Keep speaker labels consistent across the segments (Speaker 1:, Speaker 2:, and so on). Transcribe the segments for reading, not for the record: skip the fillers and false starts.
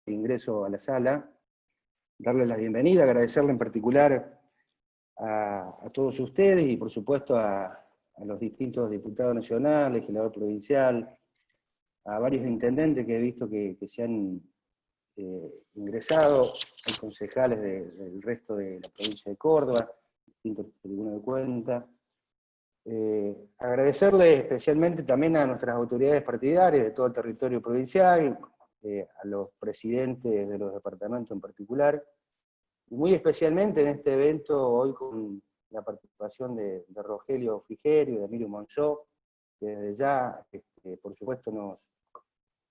Speaker 1: ingreso a la sala, darle la bienvenida, agradecerle en particular a todos ustedes y por supuesto a los distintos diputados nacionales, legislador provincial, a varios intendentes que he visto que se han ingresado, hay concejales del resto de la provincia de Córdoba, distintos tribunos de cuenta. Agradecerle especialmente también a nuestras autoridades partidarias de todo el territorio provincial, a los presidentes de los departamentos en particular, y muy especialmente en este evento hoy con la participación de Rogelio Frigerio y de Emilio Monzó, que desde ya, por supuesto,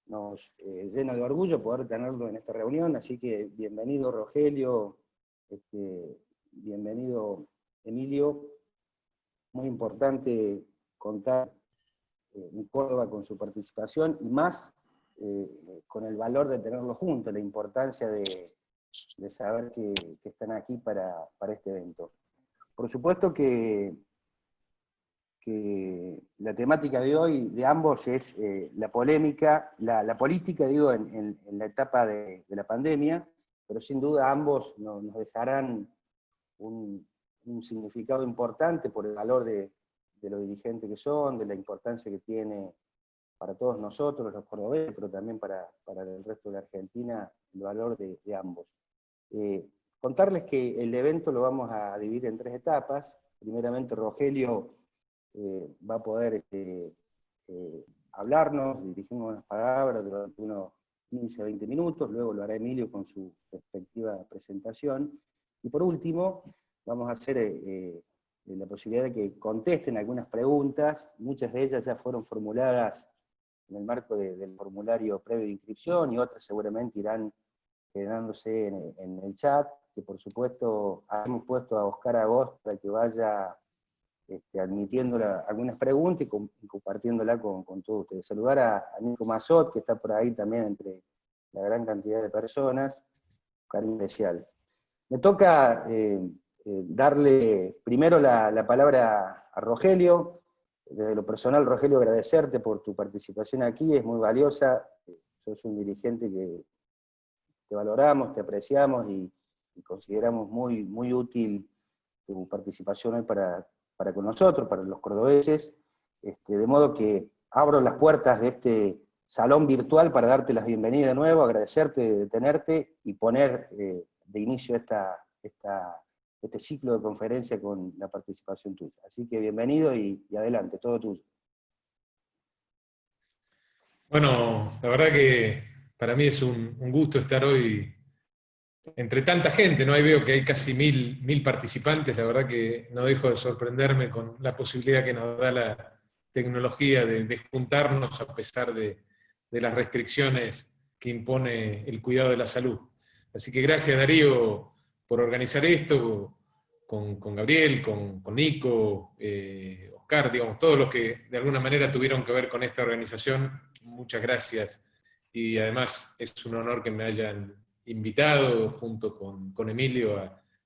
Speaker 1: nos llena de orgullo poder tenerlo en esta reunión, así que bienvenido Rogelio, bienvenido Emilio. Muy importante contar en Córdoba con su participación, y más con el valor de tenerlo juntos, la importancia de saber que están aquí para este evento. Por supuesto que la temática de hoy de ambos es la polémica, la política, digo, en la etapa de la pandemia, pero sin duda ambos nos dejarán un significado importante por el valor de los dirigentes que son, de la importancia que tiene para todos nosotros, los cordobeses, pero también para el resto de la Argentina, el valor de ambos. Contarles que el evento lo vamos a dividir en 3 etapas. Primeramente Rogelio va a poder hablarnos, dirigirnos unas palabras durante unos 15 a 20 minutos, luego lo hará Emilio con su respectiva presentación, y por último vamos a hacer la posibilidad de que contesten algunas preguntas. Muchas de ellas ya fueron formuladas en el marco del formulario previo de inscripción, y otras seguramente irán quedándose en el chat, que por supuesto hemos puesto a Oscar Agost para que vaya admitiendo algunas preguntas y compartiéndola con todos ustedes. Saludar a Nico Mazot, que está por ahí también entre la gran cantidad de personas, cariño especial. Me toca darle primero la palabra a Rogelio. Desde lo personal, Rogelio, agradecerte por tu participación aquí, es muy valiosa, sos un dirigente que te valoramos, te apreciamos y consideramos muy, muy útil tu participación hoy para con nosotros, para los cordobeses, de modo que abro las puertas de este salón virtual para darte las bienvenidas de nuevo, agradecerte de tenerte y poner de inicio este ciclo de conferencia con la participación tuya. Así que bienvenido y adelante, todo tuyo.
Speaker 2: Bueno, la verdad que para mí es un gusto estar hoy entre tanta gente, ¿no? Ahí veo que hay casi 1000 participantes, la verdad que no dejo de sorprenderme con la posibilidad que nos da la tecnología de juntarnos a pesar de las restricciones que impone el cuidado de la salud. Así que gracias Darío por organizar esto, con Gabriel, con Nico, Oscar, digamos, todos los que de alguna manera tuvieron que ver con esta organización, muchas gracias. Y además es un honor que me hayan invitado junto con Emilio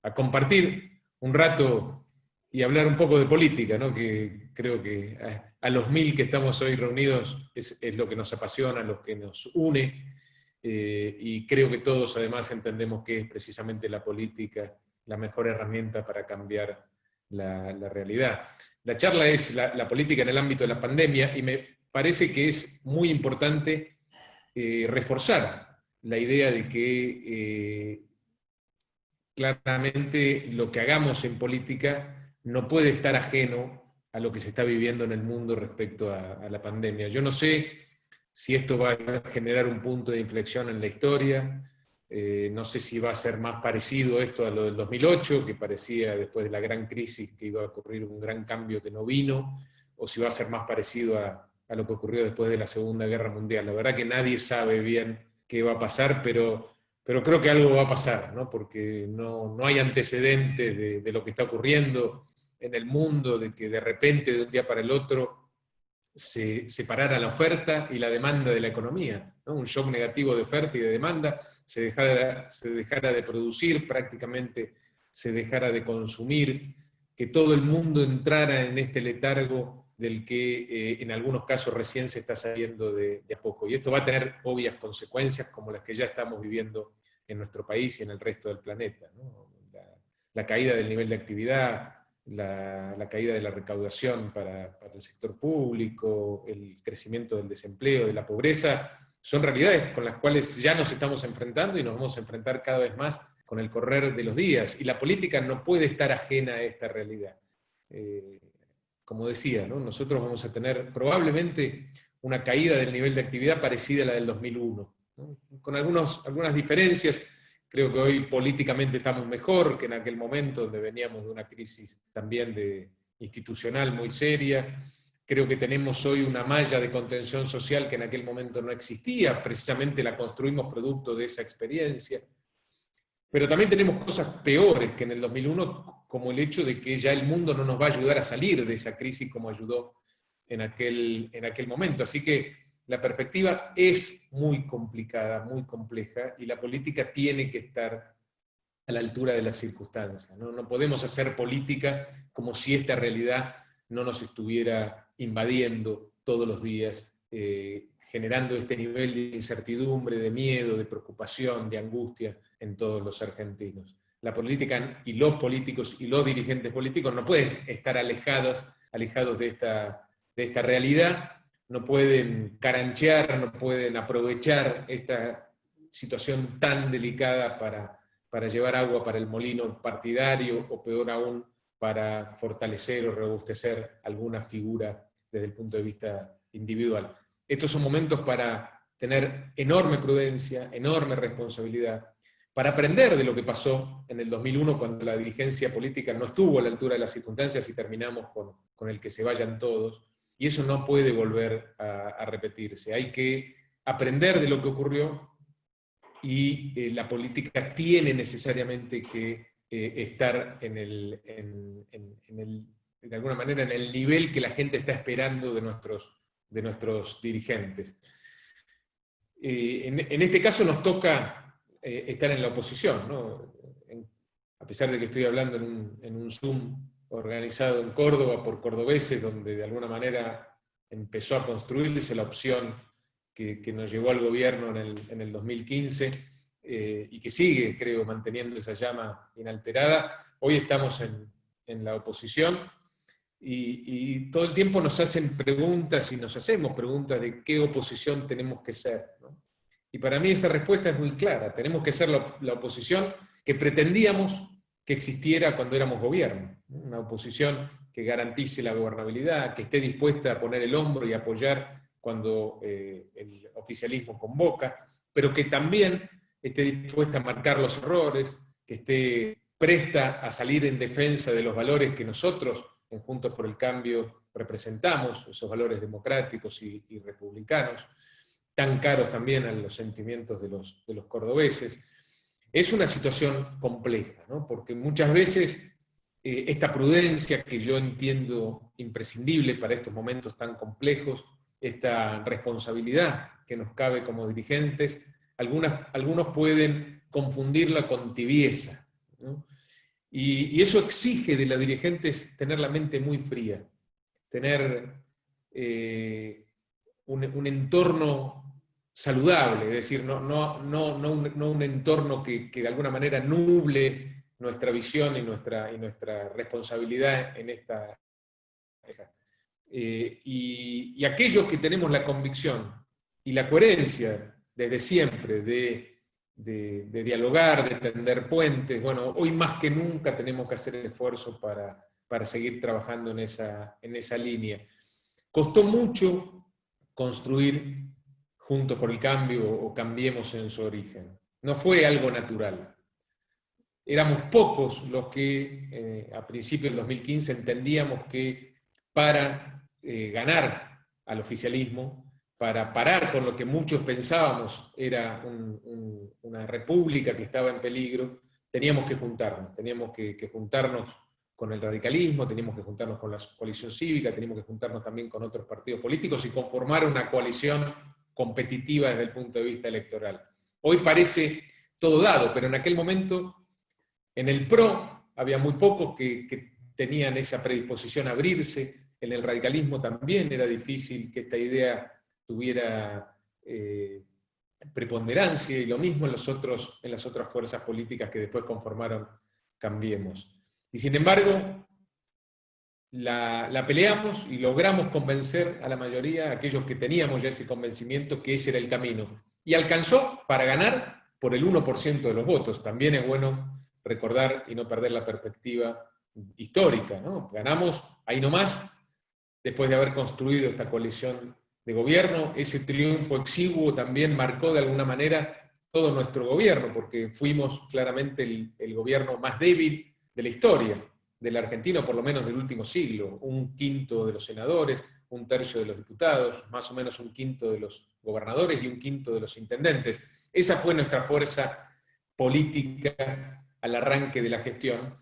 Speaker 2: a compartir un rato y hablar un poco de política, ¿no? Que creo que a los 1000 que estamos hoy reunidos es lo que nos apasiona, lo que nos une, y creo que todos además entendemos que es precisamente la política la mejor herramienta para cambiar la realidad. La charla es la política en el ámbito de la pandemia, y me parece que es muy importante reforzar la idea de que claramente lo que hagamos en política no puede estar ajeno a lo que se está viviendo en el mundo respecto a la pandemia. Yo no sé si esto va a generar un punto de inflexión en la historia, no sé si va a ser más parecido esto a lo del 2008, que parecía después de la gran crisis que iba a ocurrir un gran cambio que no vino, o si va a ser más parecido a lo que ocurrió después de la Segunda Guerra Mundial. La verdad que nadie sabe bien qué va a pasar, pero creo que algo va a pasar, ¿no? Porque no hay antecedentes de lo que está ocurriendo en el mundo, de que de repente, de un día para el otro, se separara la oferta y la demanda de la economía, ¿no? Un shock negativo de oferta y de demanda, se dejara de producir, prácticamente se dejara de consumir, que todo el mundo entrara en este letargo del que en algunos casos recién se está saliendo de a poco. Y esto va a tener obvias consecuencias como las que ya estamos viviendo en nuestro país y en el resto del planeta, ¿no? La caída del nivel de actividad, la caída de la recaudación para el sector público, el crecimiento del desempleo, de la pobreza, son realidades con las cuales ya nos estamos enfrentando y nos vamos a enfrentar cada vez más con el correr de los días. Y la política no puede estar ajena a esta realidad. Como decía, ¿no? Nosotros vamos a tener probablemente una caída del nivel de actividad parecida a la del 2001, ¿no? Con algunas diferencias. Creo que hoy políticamente estamos mejor que en aquel momento, donde veníamos de una crisis también institucional muy seria. Creo que tenemos hoy una malla de contención social que en aquel momento no existía, precisamente la construimos producto de esa experiencia. Pero también tenemos cosas peores que en el 2001, como el hecho de que ya el mundo no nos va a ayudar a salir de esa crisis como ayudó en aquel momento. Así que la perspectiva es muy complicada, muy compleja, y la política tiene que estar a la altura de las circunstancias. No podemos hacer política como si esta realidad no nos estuviera invadiendo todos los días, generando este nivel de incertidumbre, de miedo, de preocupación, de angustia en todos los argentinos. La política y los políticos y los dirigentes políticos no pueden estar alejados de esta realidad, no pueden caranchear, no pueden aprovechar esta situación tan delicada para llevar agua para el molino partidario, o peor aún, para fortalecer o robustecer alguna figura desde el punto de vista individual. Estos son momentos para tener enorme prudencia, enorme responsabilidad, para aprender de lo que pasó en el 2001, cuando la dirigencia política no estuvo a la altura de las circunstancias y terminamos con el que se vayan todos. Y eso no puede volver a repetirse. Hay que aprender de lo que ocurrió, y la política tiene necesariamente que estar de alguna manera en el nivel que la gente está esperando de nuestros dirigentes. En este caso nos toca estar en la oposición, ¿no? A pesar de que estoy hablando en un Zoom organizado en Córdoba por cordobeses, donde de alguna manera empezó a construirse la opción que nos llevó al gobierno en el 2015, y que sigue, creo, manteniendo esa llama inalterada. Hoy estamos en la oposición, y todo el tiempo nos hacen preguntas y nos hacemos preguntas de qué oposición tenemos que ser, ¿no? Y para mí esa respuesta es muy clara. Tenemos que ser la oposición que pretendíamos que existiera cuando éramos gobierno, ¿no? Una oposición que garantice la gobernabilidad, que esté dispuesta a poner el hombro y apoyar cuando el oficialismo convoca, pero que también esté dispuesta a marcar los errores, que esté presta a salir en defensa de los valores que nosotros, en Juntos por el Cambio, representamos, esos valores democráticos y republicanos, tan caros también a los sentimientos de los cordobeses. Es una situación compleja, ¿no? Porque muchas veces esta prudencia, que yo entiendo imprescindible para estos momentos tan complejos, esta responsabilidad que nos cabe como dirigentes, algunos pueden confundirla con tibieza, ¿no? Y eso exige de los dirigentes tener la mente muy fría, tener un entorno saludable, es decir, no un entorno que de alguna manera nuble nuestra visión y nuestra responsabilidad en esta. Y aquellos que tenemos la convicción y la coherencia desde siempre de dialogar, de tender puentes, bueno, hoy más que nunca tenemos que hacer el esfuerzo para seguir trabajando en esa línea. Costó mucho construir Juntos por el Cambio o Cambiemos en su origen. No fue algo natural. Éramos pocos los que a principios del 2015 entendíamos que para ganar al oficialismo, para parar con lo que muchos pensábamos era una república que estaba en peligro, teníamos que juntarnos con el radicalismo, teníamos que juntarnos con la coalición cívica, teníamos que juntarnos también con otros partidos políticos y conformar una coalición competitiva desde el punto de vista electoral. Hoy parece todo dado, pero en aquel momento, en el PRO, había muy pocos que tenían esa predisposición a abrirse. en el radicalismo también era difícil que esta idea tuviera preponderancia, y lo mismo en las otras fuerzas políticas que después conformaron Cambiemos. Y sin embargo, la peleamos y logramos convencer a la mayoría, a aquellos que teníamos ya ese convencimiento, que ese era el camino. Y alcanzó para ganar por el 1% de los votos. También es bueno recordar y no perder la perspectiva histórica, ¿no? Ganamos ahí nomás, después de haber construido esta coalición de gobierno. Ese triunfo exiguo también marcó de alguna manera todo nuestro gobierno, porque fuimos claramente el gobierno más débil de la historia de la Argentina, por lo menos del último siglo. 1/5 de los senadores, 1/3 de los diputados, más o menos 1/5 de los gobernadores y 1/5 de los intendentes. Esa fue nuestra fuerza política al arranque de la gestión.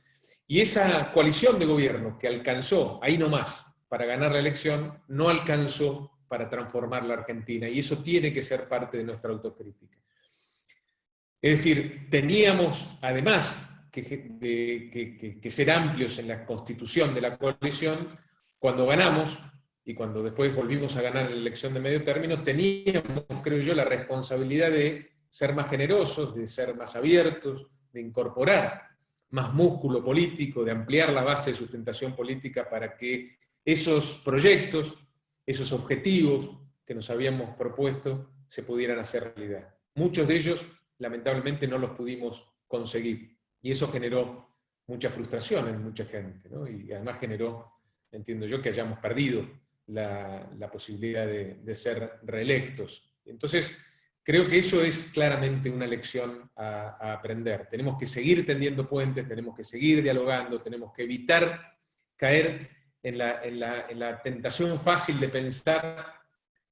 Speaker 2: Y esa coalición de gobierno que alcanzó ahí nomás para ganar la elección, no alcanzó para transformar la Argentina, y eso tiene que ser parte de nuestra autocrítica. Es decir, teníamos además que ser amplios en la constitución de la coalición. Cuando ganamos, y cuando después volvimos a ganar en la elección de medio término, teníamos, creo yo, la responsabilidad de ser más generosos, de ser más abiertos, de incorporar más músculo político, de ampliar la base de sustentación política para que esos proyectos, esos objetivos que nos habíamos propuesto, se pudieran hacer realidad. Muchos de ellos, lamentablemente, no los pudimos conseguir, y eso generó mucha frustración en mucha gente, ¿no? Y además generó, entiendo yo, que hayamos perdido la posibilidad de ser reelectos. Entonces, creo que eso es claramente una lección a aprender. Tenemos que seguir tendiendo puentes, tenemos que seguir dialogando, tenemos que evitar caer en la tentación fácil de pensar,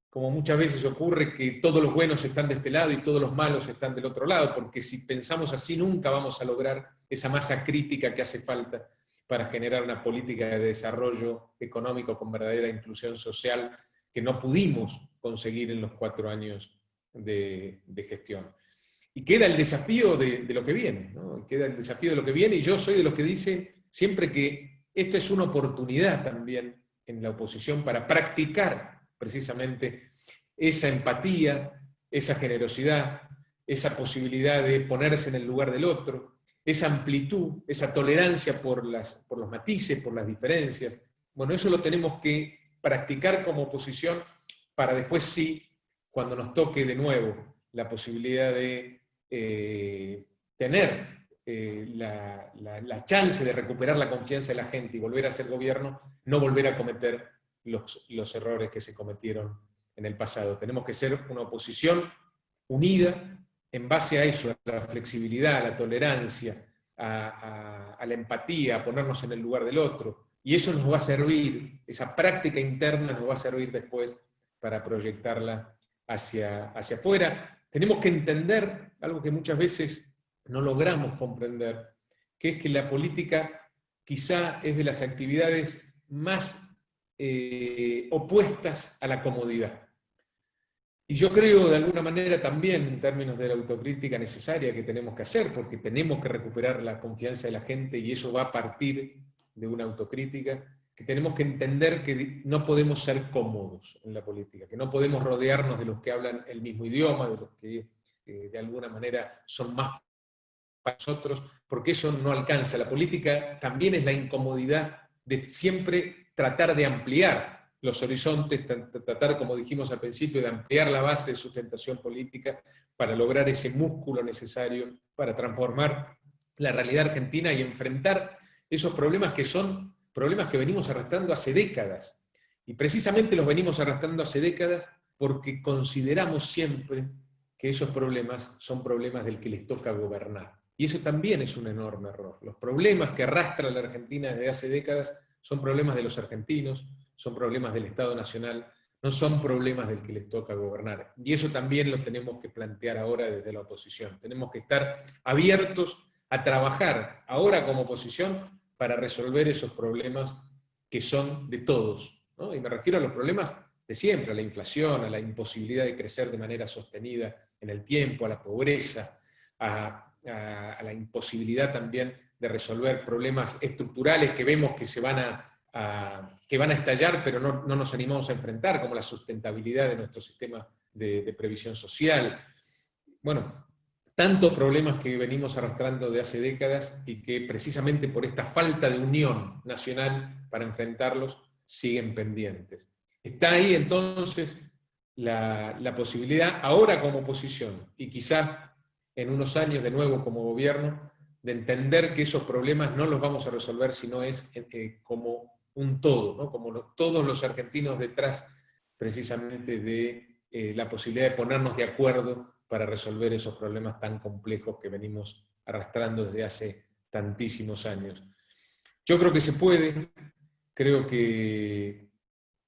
Speaker 2: como muchas veces ocurre, que todos los buenos están de este lado y todos los malos están del otro lado, porque si pensamos así nunca vamos a lograr esa masa crítica que hace falta para generar una política de desarrollo económico con verdadera inclusión social, que no pudimos conseguir en los 4 años de gestión. Y queda el desafío de lo que viene, ¿no? Queda el desafío de lo que viene, y yo soy de los que dice siempre que esto es una oportunidad también en la oposición para practicar precisamente esa empatía, esa generosidad, esa posibilidad de ponerse en el lugar del otro, esa amplitud, esa tolerancia por los matices, por las diferencias. Bueno, eso lo tenemos que practicar como oposición para después sí, cuando nos toque de nuevo la posibilidad de tener la chance de recuperar la confianza de la gente y volver a ser gobierno, no volver a cometer los errores que se cometieron en el pasado. Tenemos que ser una oposición unida en base a eso, a la flexibilidad, a la tolerancia, a la empatía, a ponernos en el lugar del otro. Y eso nos va a servir, esa práctica interna nos va a servir después para proyectarla hacia afuera. Tenemos que entender algo que muchas veces no logramos comprender, que es que la política quizá es de las actividades más opuestas a la comodidad. Y yo creo de alguna manera también, en términos de la autocrítica necesaria que tenemos que hacer, porque tenemos que recuperar la confianza de la gente, y eso va a partir de una autocrítica, que tenemos que entender que no podemos ser cómodos en la política, que no podemos rodearnos de los que hablan el mismo idioma, de los que de alguna manera son más para nosotros, porque eso no alcanza. La política también es la incomodidad de siempre tratar de ampliar los horizontes, tratar, como dijimos al principio, de ampliar la base de sustentación política para lograr ese músculo necesario para transformar la realidad argentina y enfrentar esos problemas que son problemas que venimos arrastrando hace décadas. Y precisamente los venimos arrastrando hace décadas porque consideramos siempre que esos problemas son problemas del que les toca gobernar. Y eso también es un enorme error. Los problemas que arrastra la Argentina desde hace décadas son problemas de los argentinos, son problemas del Estado Nacional, no son problemas del que les toca gobernar. Y eso también lo tenemos que plantear ahora desde la oposición. Tenemos que estar abiertos a trabajar ahora como oposición para resolver esos problemas que son de todos, ¿no? Y me refiero a los problemas de siempre, a la inflación, a la imposibilidad de crecer de manera sostenida en el tiempo, a la pobreza, a la imposibilidad también de resolver problemas estructurales que vemos que se van a que van a estallar, pero no nos animamos a enfrentar, como la sustentabilidad de nuestro sistema de previsión social. Bueno, tantos problemas que venimos arrastrando de hace décadas y que precisamente por esta falta de unión nacional para enfrentarlos siguen pendientes. Está ahí entonces la posibilidad, ahora como oposición, y quizás en unos años de nuevo como gobierno, de entender que esos problemas no los vamos a resolver si no es como un todo, ¿no? Como todos los argentinos detrás precisamente de la posibilidad de ponernos de acuerdo para resolver esos problemas tan complejos que venimos arrastrando desde hace tantísimos años. Yo creo que se puede, creo que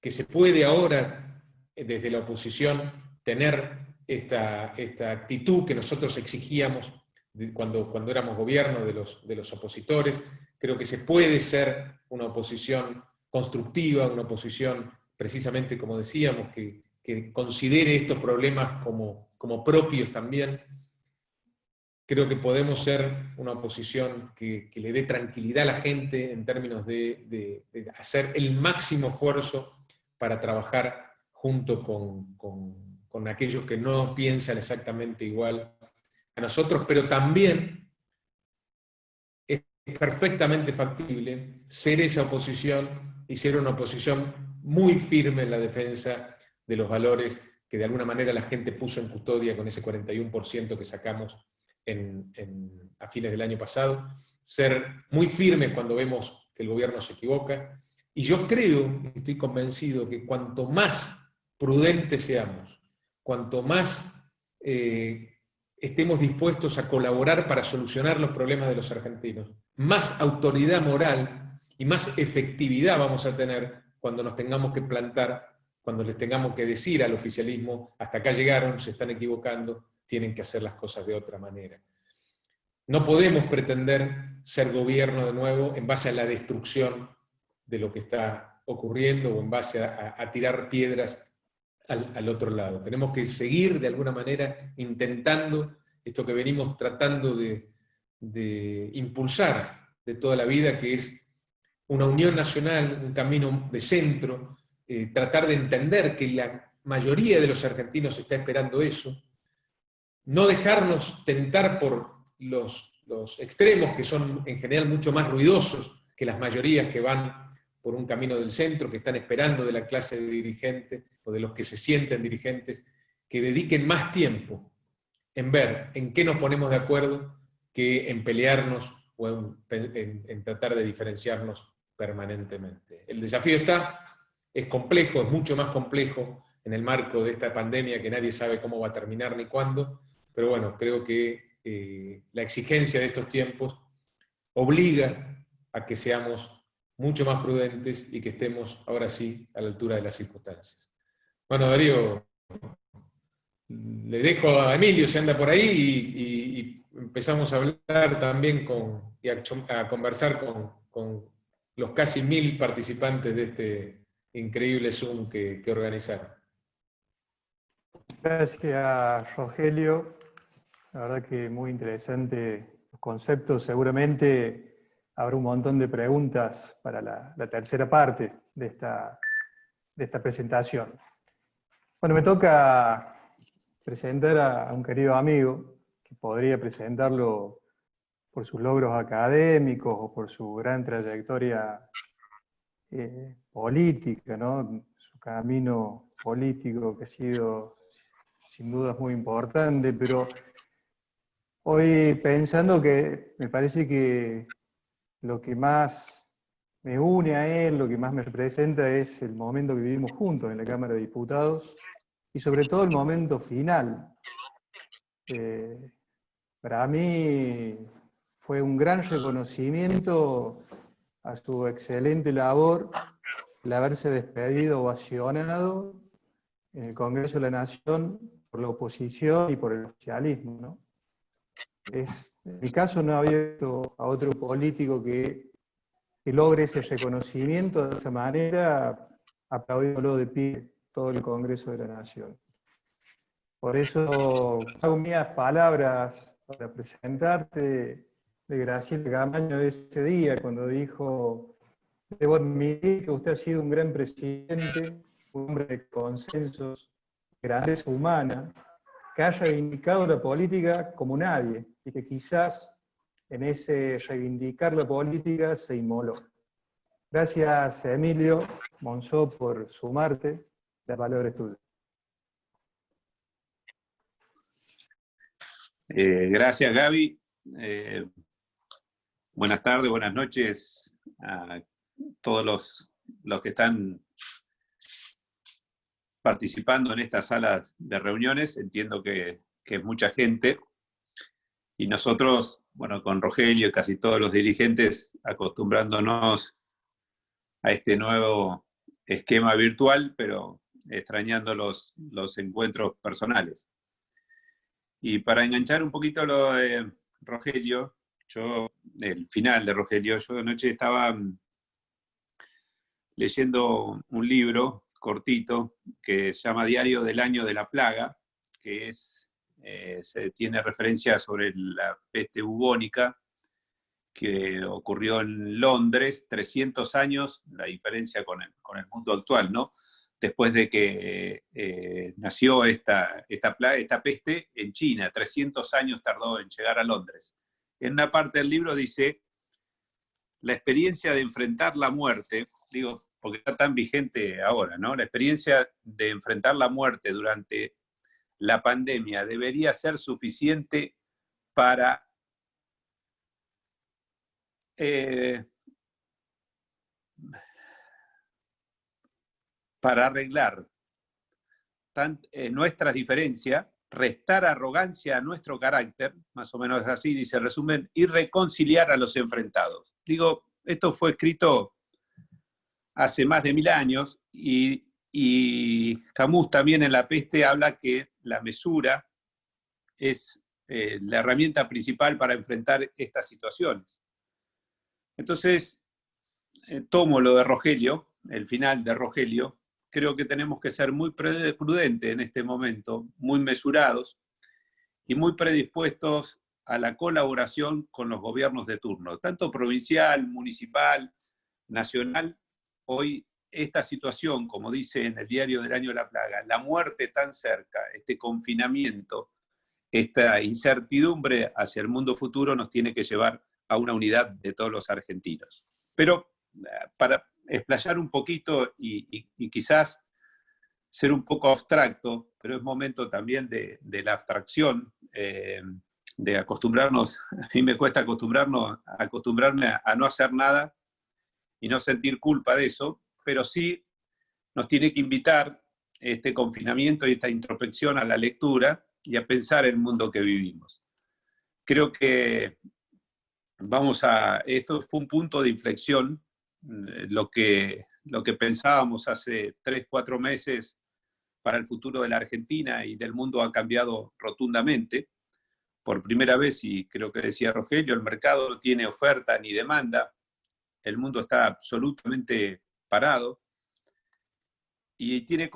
Speaker 2: se puede ahora, desde la oposición, tener esta actitud que nosotros exigíamos cuando éramos gobierno de los opositores. Creo que se puede ser una oposición constructiva, una oposición, precisamente como decíamos, que considere estos problemas como propios también. Creo que podemos ser una oposición que le dé tranquilidad a la gente en términos de hacer el máximo esfuerzo para trabajar junto con aquellos que no piensan exactamente igual a nosotros, pero también es perfectamente factible ser esa oposición y ser una oposición muy firme en la defensa de los valores que de alguna manera la gente puso en custodia con ese 41% que sacamos a fines del año pasado, ser muy firmes cuando vemos que el gobierno se equivoca, y yo creo, estoy convencido, que cuanto más prudentes seamos, cuanto más estemos dispuestos a colaborar para solucionar los problemas de los argentinos, más autoridad moral y más efectividad vamos a tener cuando nos tengamos que plantar, cuando les tengamos que decir al oficialismo, hasta acá llegaron, se están equivocando, tienen que hacer las cosas de otra manera. No podemos pretender ser gobierno de nuevo en base a la destrucción de lo que está ocurriendo o en base a tirar piedras al otro lado. Tenemos que seguir de alguna manera intentando esto que venimos tratando de impulsar de toda la vida, que es una unión nacional, un camino de centro, tratar de entender que la mayoría de los argentinos está esperando eso, no dejarnos tentar por los extremos, que son en general mucho más ruidosos que las mayorías que van por un camino del centro, que están esperando de la clase de dirigentes o de los que se sienten dirigentes, que dediquen más tiempo en ver en qué nos ponemos de acuerdo que en pelearnos o en tratar de diferenciarnos permanentemente. El desafío es complejo, es mucho más complejo en el marco de esta pandemia que nadie sabe cómo va a terminar ni cuándo, pero bueno, creo que la exigencia de estos tiempos obliga a que seamos mucho más prudentes y que estemos ahora sí a la altura de las circunstancias. Bueno, Darío, le dejo a Emilio, si anda por ahí, y empezamos a hablar también y a conversar con los casi 1000 participantes de este increíble Zoom que organizaron.
Speaker 3: Gracias, Rogelio. La verdad que muy interesante los conceptos. Seguramente habrá un montón de preguntas para la tercera parte de esta presentación. Bueno, me toca presentar a un querido amigo, que podría presentarlo por sus logros académicos o por su gran trayectoria política, ¿no? Su camino político que ha sido sin duda muy importante, pero hoy pensando que me parece que lo que más me une a él, lo que más me representa es el momento que vivimos juntos en la Cámara de Diputados y sobre todo el momento final. Para mí fue un gran reconocimiento a su excelente labor el haberse despedido ovacionado en el Congreso de la Nación por la oposición y por el oficialismo, ¿no? En mi caso no había visto a otro político que logre ese reconocimiento de esa manera, aplaudiéndolo de pie todo el Congreso de la Nación. Por eso hago mías palabras para presentarte de Graciela Camaño de ese día, cuando dijo: debo admitir que usted ha sido un gran presidente, un hombre de consensos, grandeza humana, que ha reivindicado la política como nadie, y que quizás en ese reivindicar la política se inmoló. Gracias, Emilio Monzó, por sumarte. La palabra es tuya.
Speaker 4: Gracias, Gaby. Buenas tardes, buenas noches a todos los que están participando en estas salas de reuniones. Entiendo que es mucha gente. Y nosotros, bueno, con Rogelio y casi todos los dirigentes, acostumbrándonos a este nuevo esquema virtual, pero extrañando los encuentros personales. Y para enganchar un poquito lo de Rogelio, el final de Rogelio, yo anoche estaba leyendo un libro cortito que se llama Diario del Año de la Plaga, que tiene referencia sobre la peste bubónica que ocurrió en Londres, 300 años, la diferencia con el mundo actual, ¿no? Después de que nació esta peste en China, 300 años tardó en llegar a Londres. En una parte del libro dice, la experiencia de enfrentar la muerte, digo, porque está tan vigente ahora, ¿no? La experiencia de enfrentar la muerte durante la pandemia debería ser suficiente para arreglar nuestras diferencias, restar arrogancia a nuestro carácter, más o menos así dice el resumen, y reconciliar a los enfrentados. Digo, esto fue escrito hace más de 1000 años y Camus también en La peste habla que la mesura es la herramienta principal para enfrentar estas situaciones. Entonces, tomo lo de Rogelio, el final de Rogelio. Creo que tenemos que ser muy prudentes en este momento, muy mesurados y muy predispuestos a la colaboración con los gobiernos de turno, tanto provincial, municipal, nacional. Hoy esta situación, como dice en el Diario del Año de la Plaga, la muerte tan cerca, este confinamiento, esta incertidumbre hacia el mundo futuro nos tiene que llevar a una unidad de todos los argentinos. Pero para explayar un poquito y quizás ser un poco abstracto, pero es momento también de la abstracción, de acostumbrarnos, a mí me cuesta acostumbrarme a no hacer nada y no sentir culpa de eso, pero sí nos tiene que invitar este confinamiento y esta introspección a la lectura y a pensar el mundo que vivimos. Creo que esto fue un punto de inflexión, lo que pensábamos hace 3, 4 meses para el futuro de la Argentina y del mundo ha cambiado rotundamente. Por primera vez, y creo que decía Rogelio, el mercado no tiene oferta ni demanda, el mundo está absolutamente parado y tiene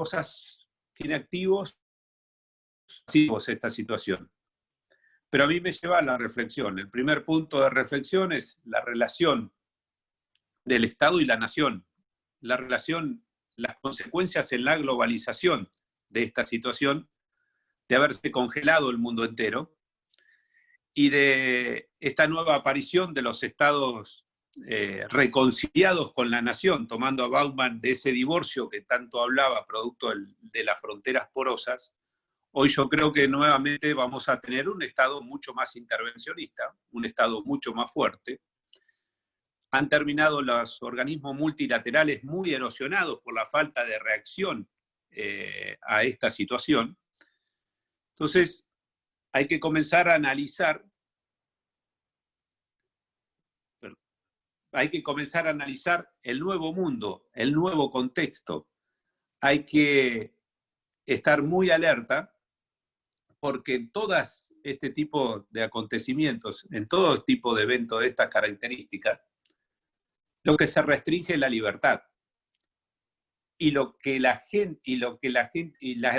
Speaker 4: activos esta situación. Pero a mí me lleva a la reflexión. El primer punto de reflexión es la relación del Estado y la nación, las consecuencias en la globalización de esta situación, de haberse congelado el mundo entero, y de esta nueva aparición de los estados reconciliados con la nación, tomando a Bauman de ese divorcio que tanto hablaba, producto de las fronteras porosas. Hoy yo creo que nuevamente vamos a tener un Estado mucho más intervencionista, un Estado mucho más fuerte. Han terminado los organismos multilaterales muy erosionados por la falta de reacción a esta situación. Entonces, hay que comenzar a analizar el nuevo mundo, el nuevo contexto. Hay que estar muy alerta porque en todas este tipo de acontecimientos, en todo tipo de eventos de estas características, lo que se restringe es la libertad. Y la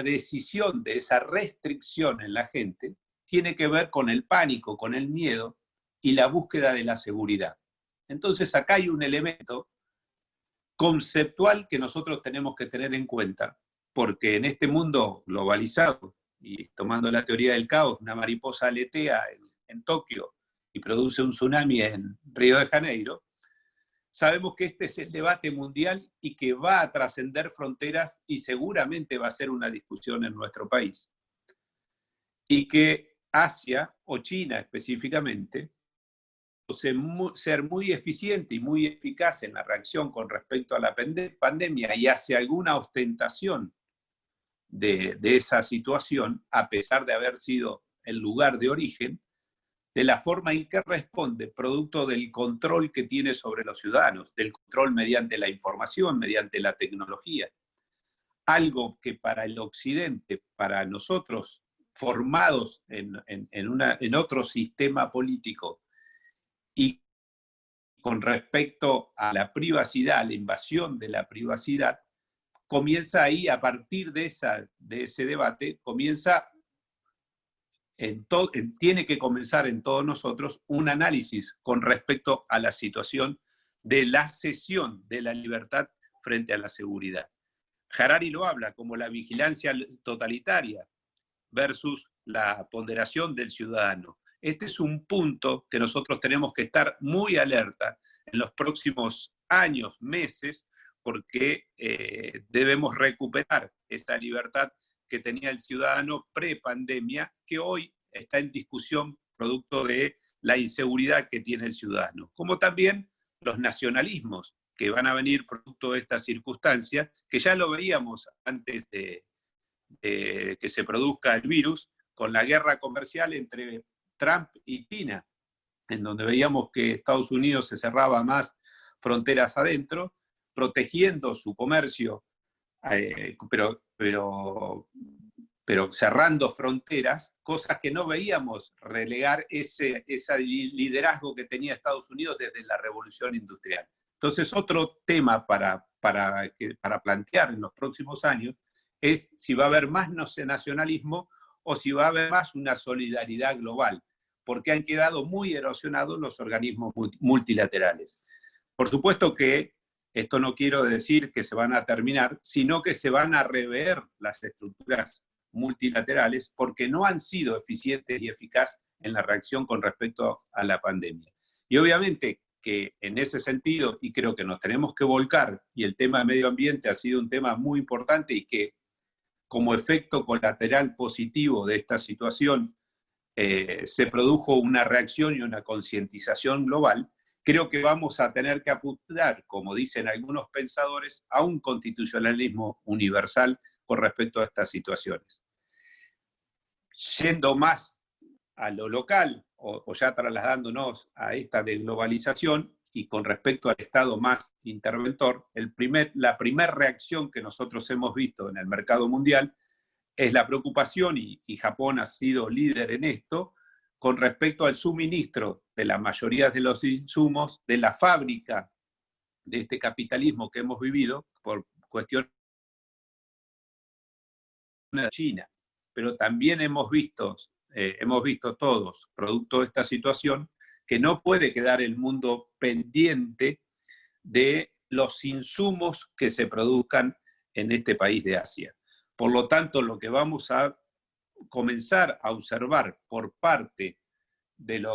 Speaker 4: decisión de esa restricción en la gente tiene que ver con el pánico, con el miedo y la búsqueda de la seguridad. Entonces acá hay un elemento conceptual que nosotros tenemos que tener en cuenta, porque en este mundo globalizado, y tomando la teoría del caos, una mariposa aletea en Tokio y produce un tsunami en Río de Janeiro, sabemos que este es el debate mundial y que va a trascender fronteras y seguramente va a ser una discusión en nuestro país. Y que Asia, o China específicamente, ser muy eficiente y muy eficaz en la reacción con respecto a la pandemia y hacia alguna ostentación de esa situación, a pesar de haber sido el lugar de origen, de la forma en que responde, producto del control que tiene sobre los ciudadanos, del control mediante la información, mediante la tecnología. Algo que para el Occidente, para nosotros, formados en otro sistema político, y con respecto a la privacidad, a la invasión de la privacidad, comienza ahí, a partir de ese debate, tiene que comenzar en todos nosotros un análisis con respecto a la situación de la cesión de la libertad frente a la seguridad. Harari lo habla como la vigilancia totalitaria versus la ponderación del ciudadano. Este es un punto que nosotros tenemos que estar muy alerta en los próximos años, meses, porque debemos recuperar esa libertad que tenía el ciudadano pre-pandemia, que hoy está en discusión producto de la inseguridad que tiene el ciudadano. Como también los nacionalismos que van a venir producto de esta circunstancia, que ya lo veíamos antes de que se produzca el virus, con la guerra comercial entre Trump y China, en donde veíamos que Estados Unidos se cerraba más fronteras adentro, protegiendo su comercio, pero cerrando fronteras, cosas que no veíamos relegar ese liderazgo que tenía Estados Unidos desde la Revolución Industrial. Entonces, otro tema para plantear en los próximos años es si va a haber más nacionalismo o si va a haber más una solidaridad global, porque han quedado muy erosionados los organismos multilaterales. Por supuesto que esto no quiero decir que se van a terminar, sino que se van a rever las estructuras multilaterales porque no han sido eficientes y eficaces en la reacción con respecto a la pandemia. Y obviamente que en ese sentido, y creo que nos tenemos que volcar, y el tema de medio ambiente ha sido un tema muy importante y que como efecto colateral positivo de esta situación se produjo una reacción y una concientización global, creo que vamos a tener que apuntar, como dicen algunos pensadores, a un constitucionalismo universal con respecto a estas situaciones. Yendo más a lo local, o ya trasladándonos a esta desglobalización, y con respecto al Estado más interventor, la primera reacción que nosotros hemos visto en el mercado mundial es la preocupación, y Japón ha sido líder en esto, con respecto al suministro de la mayoría de los insumos de la fábrica de este capitalismo que hemos vivido por cuestión de China. Pero también hemos visto todos, producto de esta situación, que no puede quedar el mundo pendiente de los insumos que se produzcan en este país de Asia. Por lo tanto, lo que vamos a comenzar a observar por parte de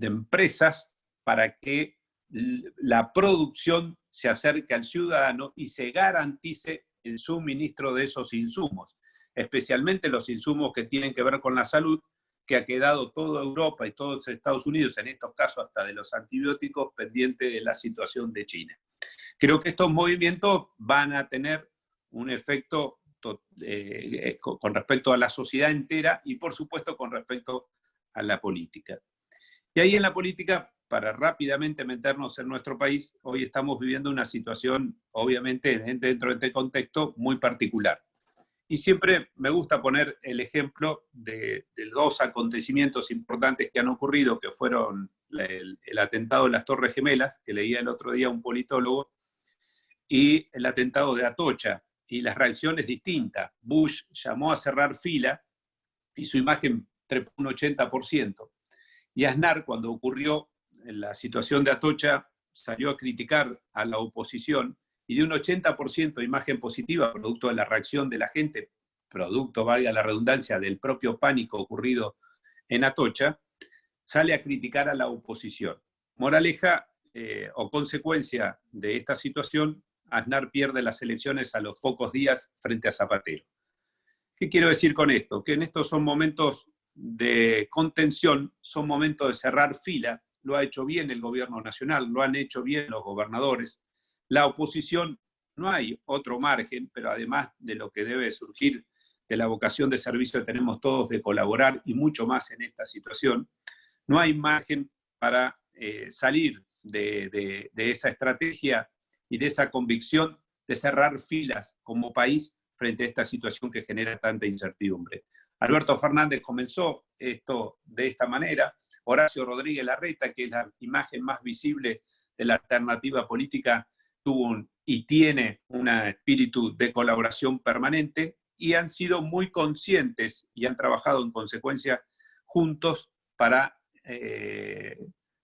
Speaker 4: empresas para que la producción se acerque al ciudadano y se garantice el suministro de esos insumos, especialmente los insumos que tienen que ver con la salud, que ha quedado toda Europa y todos Estados Unidos, en estos casos hasta de los antibióticos, pendiente de la situación de China. Creo que estos movimientos van a tener un efecto con respecto a la sociedad entera y, por supuesto, con respecto a la política. Y ahí en la política, para rápidamente meternos en nuestro país, hoy estamos viviendo una situación, obviamente, dentro de este contexto muy particular. Y siempre me gusta poner el ejemplo de dos acontecimientos importantes que han ocurrido, que fueron el atentado de las Torres Gemelas, que leía el otro día un politólogo, y el atentado de Atocha, y las reacciones distintas. Bush llamó a cerrar fila y su imagen trepó un 80%. Y Aznar, cuando ocurrió en la situación de Atocha, salió a criticar a la oposición y de un 80% de imagen positiva, producto de la reacción de la gente, producto, valga la redundancia, del propio pánico ocurrido en Atocha, sale a criticar a la oposición. Moraleja o consecuencia de esta situación, Aznar pierde las elecciones a los pocos días frente a Zapatero. ¿Qué quiero decir con esto? Que en estos son momentos de contención, son momentos de cerrar fila. Lo ha hecho bien el gobierno nacional, lo han hecho bien los gobernadores. La oposición, no hay otro margen, pero además de lo que debe surgir de la vocación de servicio que tenemos todos de colaborar y mucho más en esta situación, no hay margen para salir de esa estrategia y de esa convicción de cerrar filas como país frente a esta situación que genera tanta incertidumbre. Alberto Fernández comenzó esto de esta manera. Horacio Rodríguez Larreta, que es la imagen más visible de la alternativa política, tuvo y tiene un espíritu de colaboración permanente y han sido muy conscientes y han trabajado en consecuencia juntos para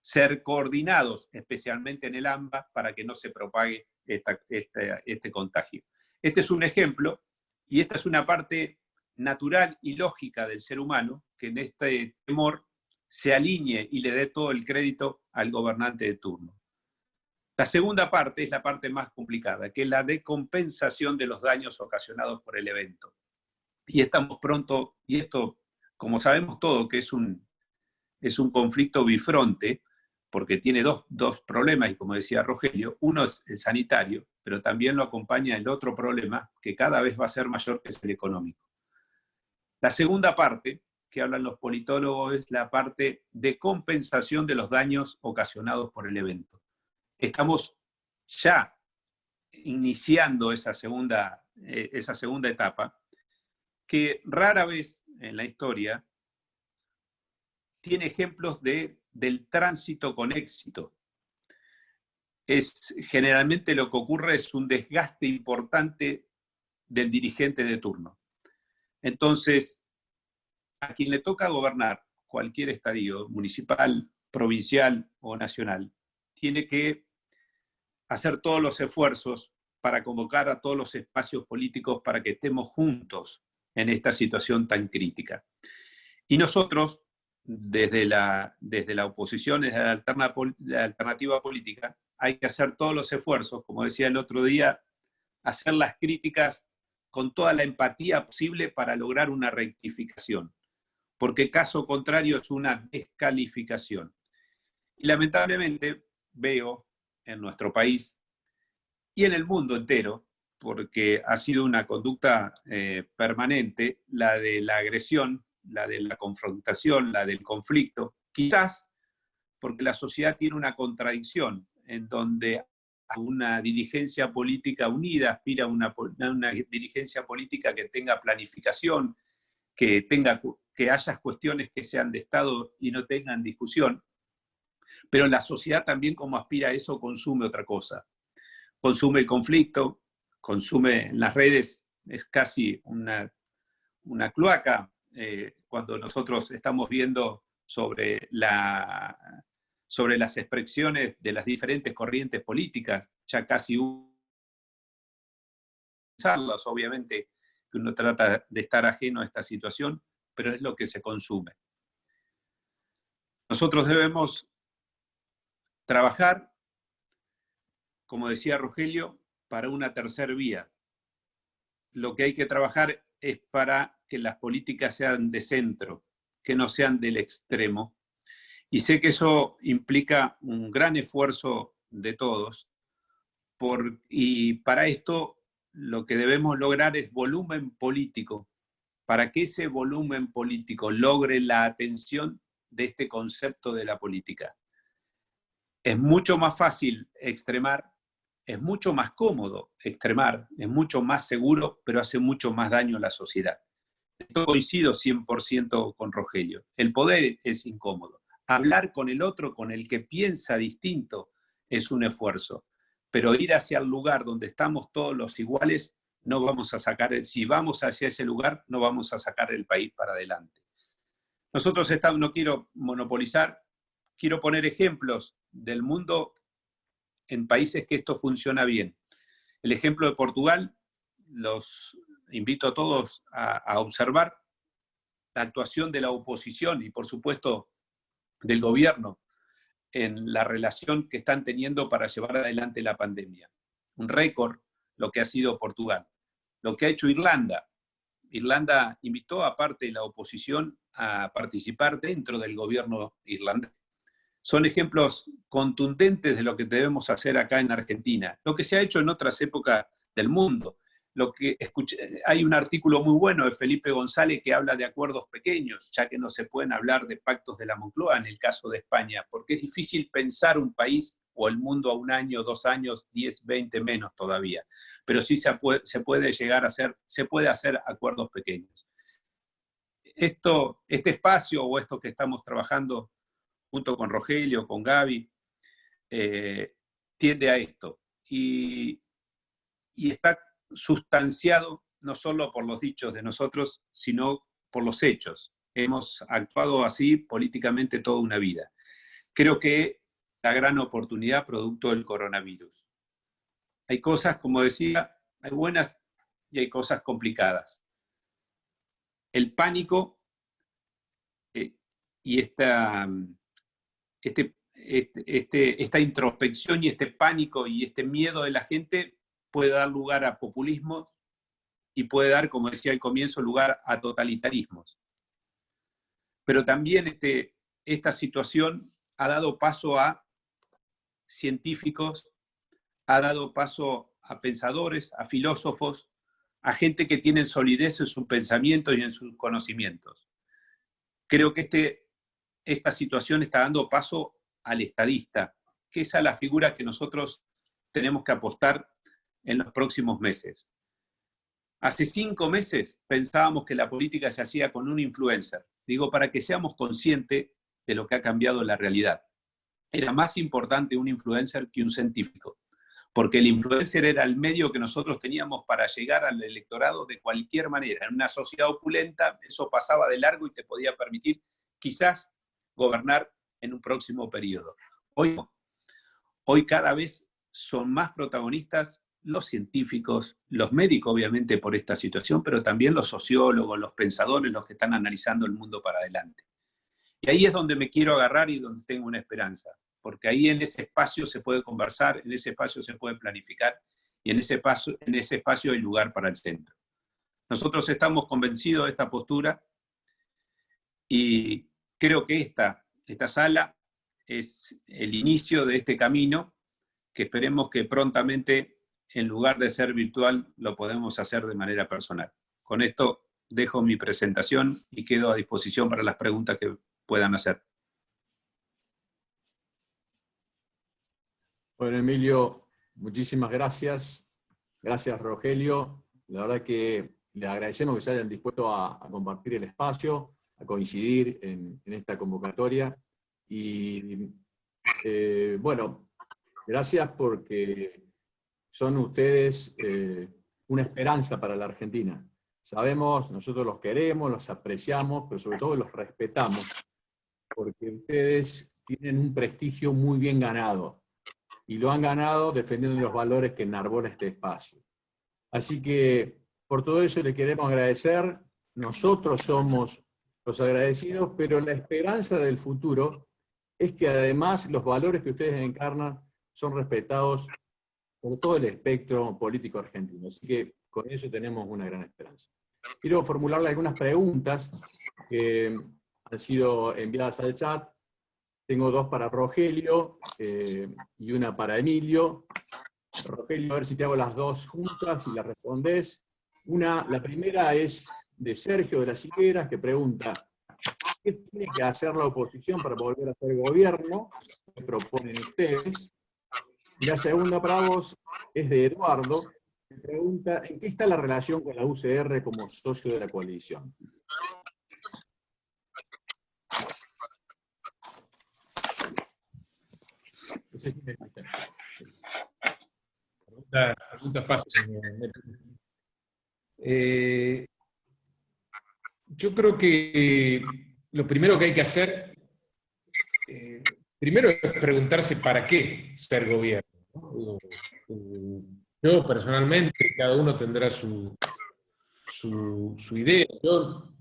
Speaker 4: ser coordinados, especialmente en el AMBA, para que no se propague este contagio. Este es un ejemplo y esta es una parte natural y lógica del ser humano que en este temor se alinee y le dé todo el crédito al gobernante de turno. La segunda parte es la parte más complicada, que es la de compensación de los daños ocasionados por el evento. Y estamos pronto, y esto, como sabemos todo, que es un conflicto bifronte, porque tiene dos problemas, y como decía Rogelio, uno es el sanitario, pero también lo acompaña el otro problema, que cada vez va a ser mayor, que es el económico. La segunda parte, que hablan los politólogos, es la parte de compensación de los daños ocasionados por el evento. Estamos ya iniciando esa segunda etapa, que rara vez en la historia tiene ejemplos del tránsito con éxito. Generalmente lo que ocurre es un desgaste importante del dirigente de turno. Entonces, a quien le toca gobernar cualquier estadio, municipal, provincial o nacional, tiene que hacer todos los esfuerzos para convocar a todos los espacios políticos para que estemos juntos en esta situación tan crítica. Y nosotros, desde la oposición, desde la alternativa política, hay que hacer todos los esfuerzos, como decía el otro día, hacer las críticas con toda la empatía posible para lograr una rectificación, porque caso contrario es una descalificación. Y lamentablemente veo en nuestro país y en el mundo entero, porque ha sido una conducta permanente, la de la agresión, la de la confrontación, la del conflicto, quizás porque la sociedad tiene una contradicción en donde una dirigencia política unida aspira a una dirigencia política que tenga planificación, que haya cuestiones que sean de Estado y no tengan discusión, pero la sociedad también, como aspira a eso, consume otra cosa. Consume el conflicto, consume en las redes, es casi una cloaca. Cuando nosotros estamos viendo sobre las expresiones de las diferentes corrientes políticas, ya casi usarlas, obviamente que uno trata de estar ajeno a esta situación, pero es lo que se consume. Nosotros debemos trabajar, como decía Rogelio, para una tercera vía. Lo que hay que trabajar es para que las políticas sean de centro, que no sean del extremo. Y sé que eso implica un gran esfuerzo de todos, y para esto lo que debemos lograr es volumen político, para que ese volumen político logre la atención de este concepto de la política. Es mucho más fácil extremar, es mucho más cómodo extremar, es mucho más seguro, pero hace mucho más daño a la sociedad. Esto coincido 100% con Rogelio. El poder es incómodo. Hablar con el otro, con el que piensa distinto, es un esfuerzo. Pero ir hacia el lugar donde estamos todos los iguales, no vamos a sacar, si vamos hacia ese lugar, no vamos a sacar el país para adelante. Nosotros no quiero monopolizar, quiero poner ejemplos del mundo en países que esto funciona bien. El ejemplo de Portugal, los invito a todos a observar la actuación de la oposición y, por supuesto, del gobierno en la relación que están teniendo para llevar adelante la pandemia. Un récord lo que ha sido Portugal. Lo que ha hecho Irlanda. Irlanda invitó, aparte de la oposición, a participar dentro del gobierno irlandés. Son ejemplos contundentes de lo que debemos hacer acá en Argentina, lo que se ha hecho en otras épocas del mundo. Hay un artículo muy bueno de Felipe González que habla de acuerdos pequeños, ya que no se pueden hablar de pactos de la Moncloa en el caso de España, porque es difícil pensar un país o el mundo a 1 año, 2 años, 10, 20 menos todavía. Pero sí se puede llegar a hacer, se puede hacer acuerdos pequeños. Este espacio o esto que estamos trabajando junto con Rogelio, con Gaby, tiende a esto. Y está sustanciado no solo por los dichos de nosotros, sino por los hechos. Hemos actuado así políticamente toda una vida. Creo que la gran oportunidad producto del coronavirus. Hay cosas, como decía, hay buenas y hay cosas complicadas. El pánico y esta introspección y este pánico y este miedo de la gente puede dar lugar a populismos y puede dar, como decía al comienzo, lugar a totalitarismos. Pero también esta situación ha dado paso a científicos, ha dado paso a pensadores, a filósofos, a gente que tiene solidez en sus pensamientos y en sus conocimientos. Creo que esta situación está dando paso al estadista, que es a la figura que nosotros tenemos que apostar en los próximos meses. Hace 5 meses pensábamos que la política se hacía con un influencer. Digo, para que seamos conscientes de lo que ha cambiado la realidad. Era más importante un influencer que un científico, porque el influencer era el medio que nosotros teníamos para llegar al electorado de cualquier manera. En una sociedad opulenta eso pasaba de largo y te podía permitir quizás gobernar en un próximo periodo. Hoy cada vez son más protagonistas los científicos, los médicos obviamente por esta situación, pero también los sociólogos, los pensadores, los que están analizando el mundo para adelante. Y ahí es donde me quiero agarrar y donde tengo una esperanza, porque ahí en ese espacio se puede conversar, en ese espacio se puede planificar y en ese espacio hay lugar para el centro. Nosotros estamos convencidos de esta postura y creo que esta sala es el inicio de este camino que esperemos que prontamente, en lugar de ser virtual, lo podemos hacer de manera personal. Con esto dejo mi presentación y quedo a disposición para las preguntas que puedan hacer.
Speaker 5: Bueno, Emilio, muchísimas gracias. Gracias, Rogelio. La verdad que le agradecemos que se hayan dispuesto a compartir el espacio, a coincidir en esta convocatoria. Y bueno, gracias porque son ustedes una esperanza para la Argentina. Sabemos, nosotros los queremos, los apreciamos, pero sobre todo los respetamos, porque ustedes tienen un prestigio muy bien ganado, y lo han ganado defendiendo los valores que enarbola este espacio. Así que, por todo eso les queremos agradecer. Nosotros somos los agradecidos, pero la esperanza del futuro es que además los valores que ustedes encarnan son respetados por todo el espectro político argentino. Así que con eso tenemos una gran esperanza. Quiero formularle algunas preguntas que han sido enviadas al chat. Tengo 2 para Rogelio y una para Emilio. Rogelio, a ver si te hago las 2 juntas y las respondes. La primera es de Sergio de las Higueras, que pregunta: ¿qué tiene que hacer la oposición para volver a ser gobierno? ¿Qué proponen ustedes? Y la segunda para vos es de Eduardo, que pregunta: ¿en qué está la relación con la UCR como socio de la coalición? No sé si me escuchan.
Speaker 2: Pregunta fácil. Yo creo que lo primero que hay que hacer primero es preguntarse para qué ser gobierno, ¿no? Digo, yo personalmente, cada uno tendrá su idea. Yo,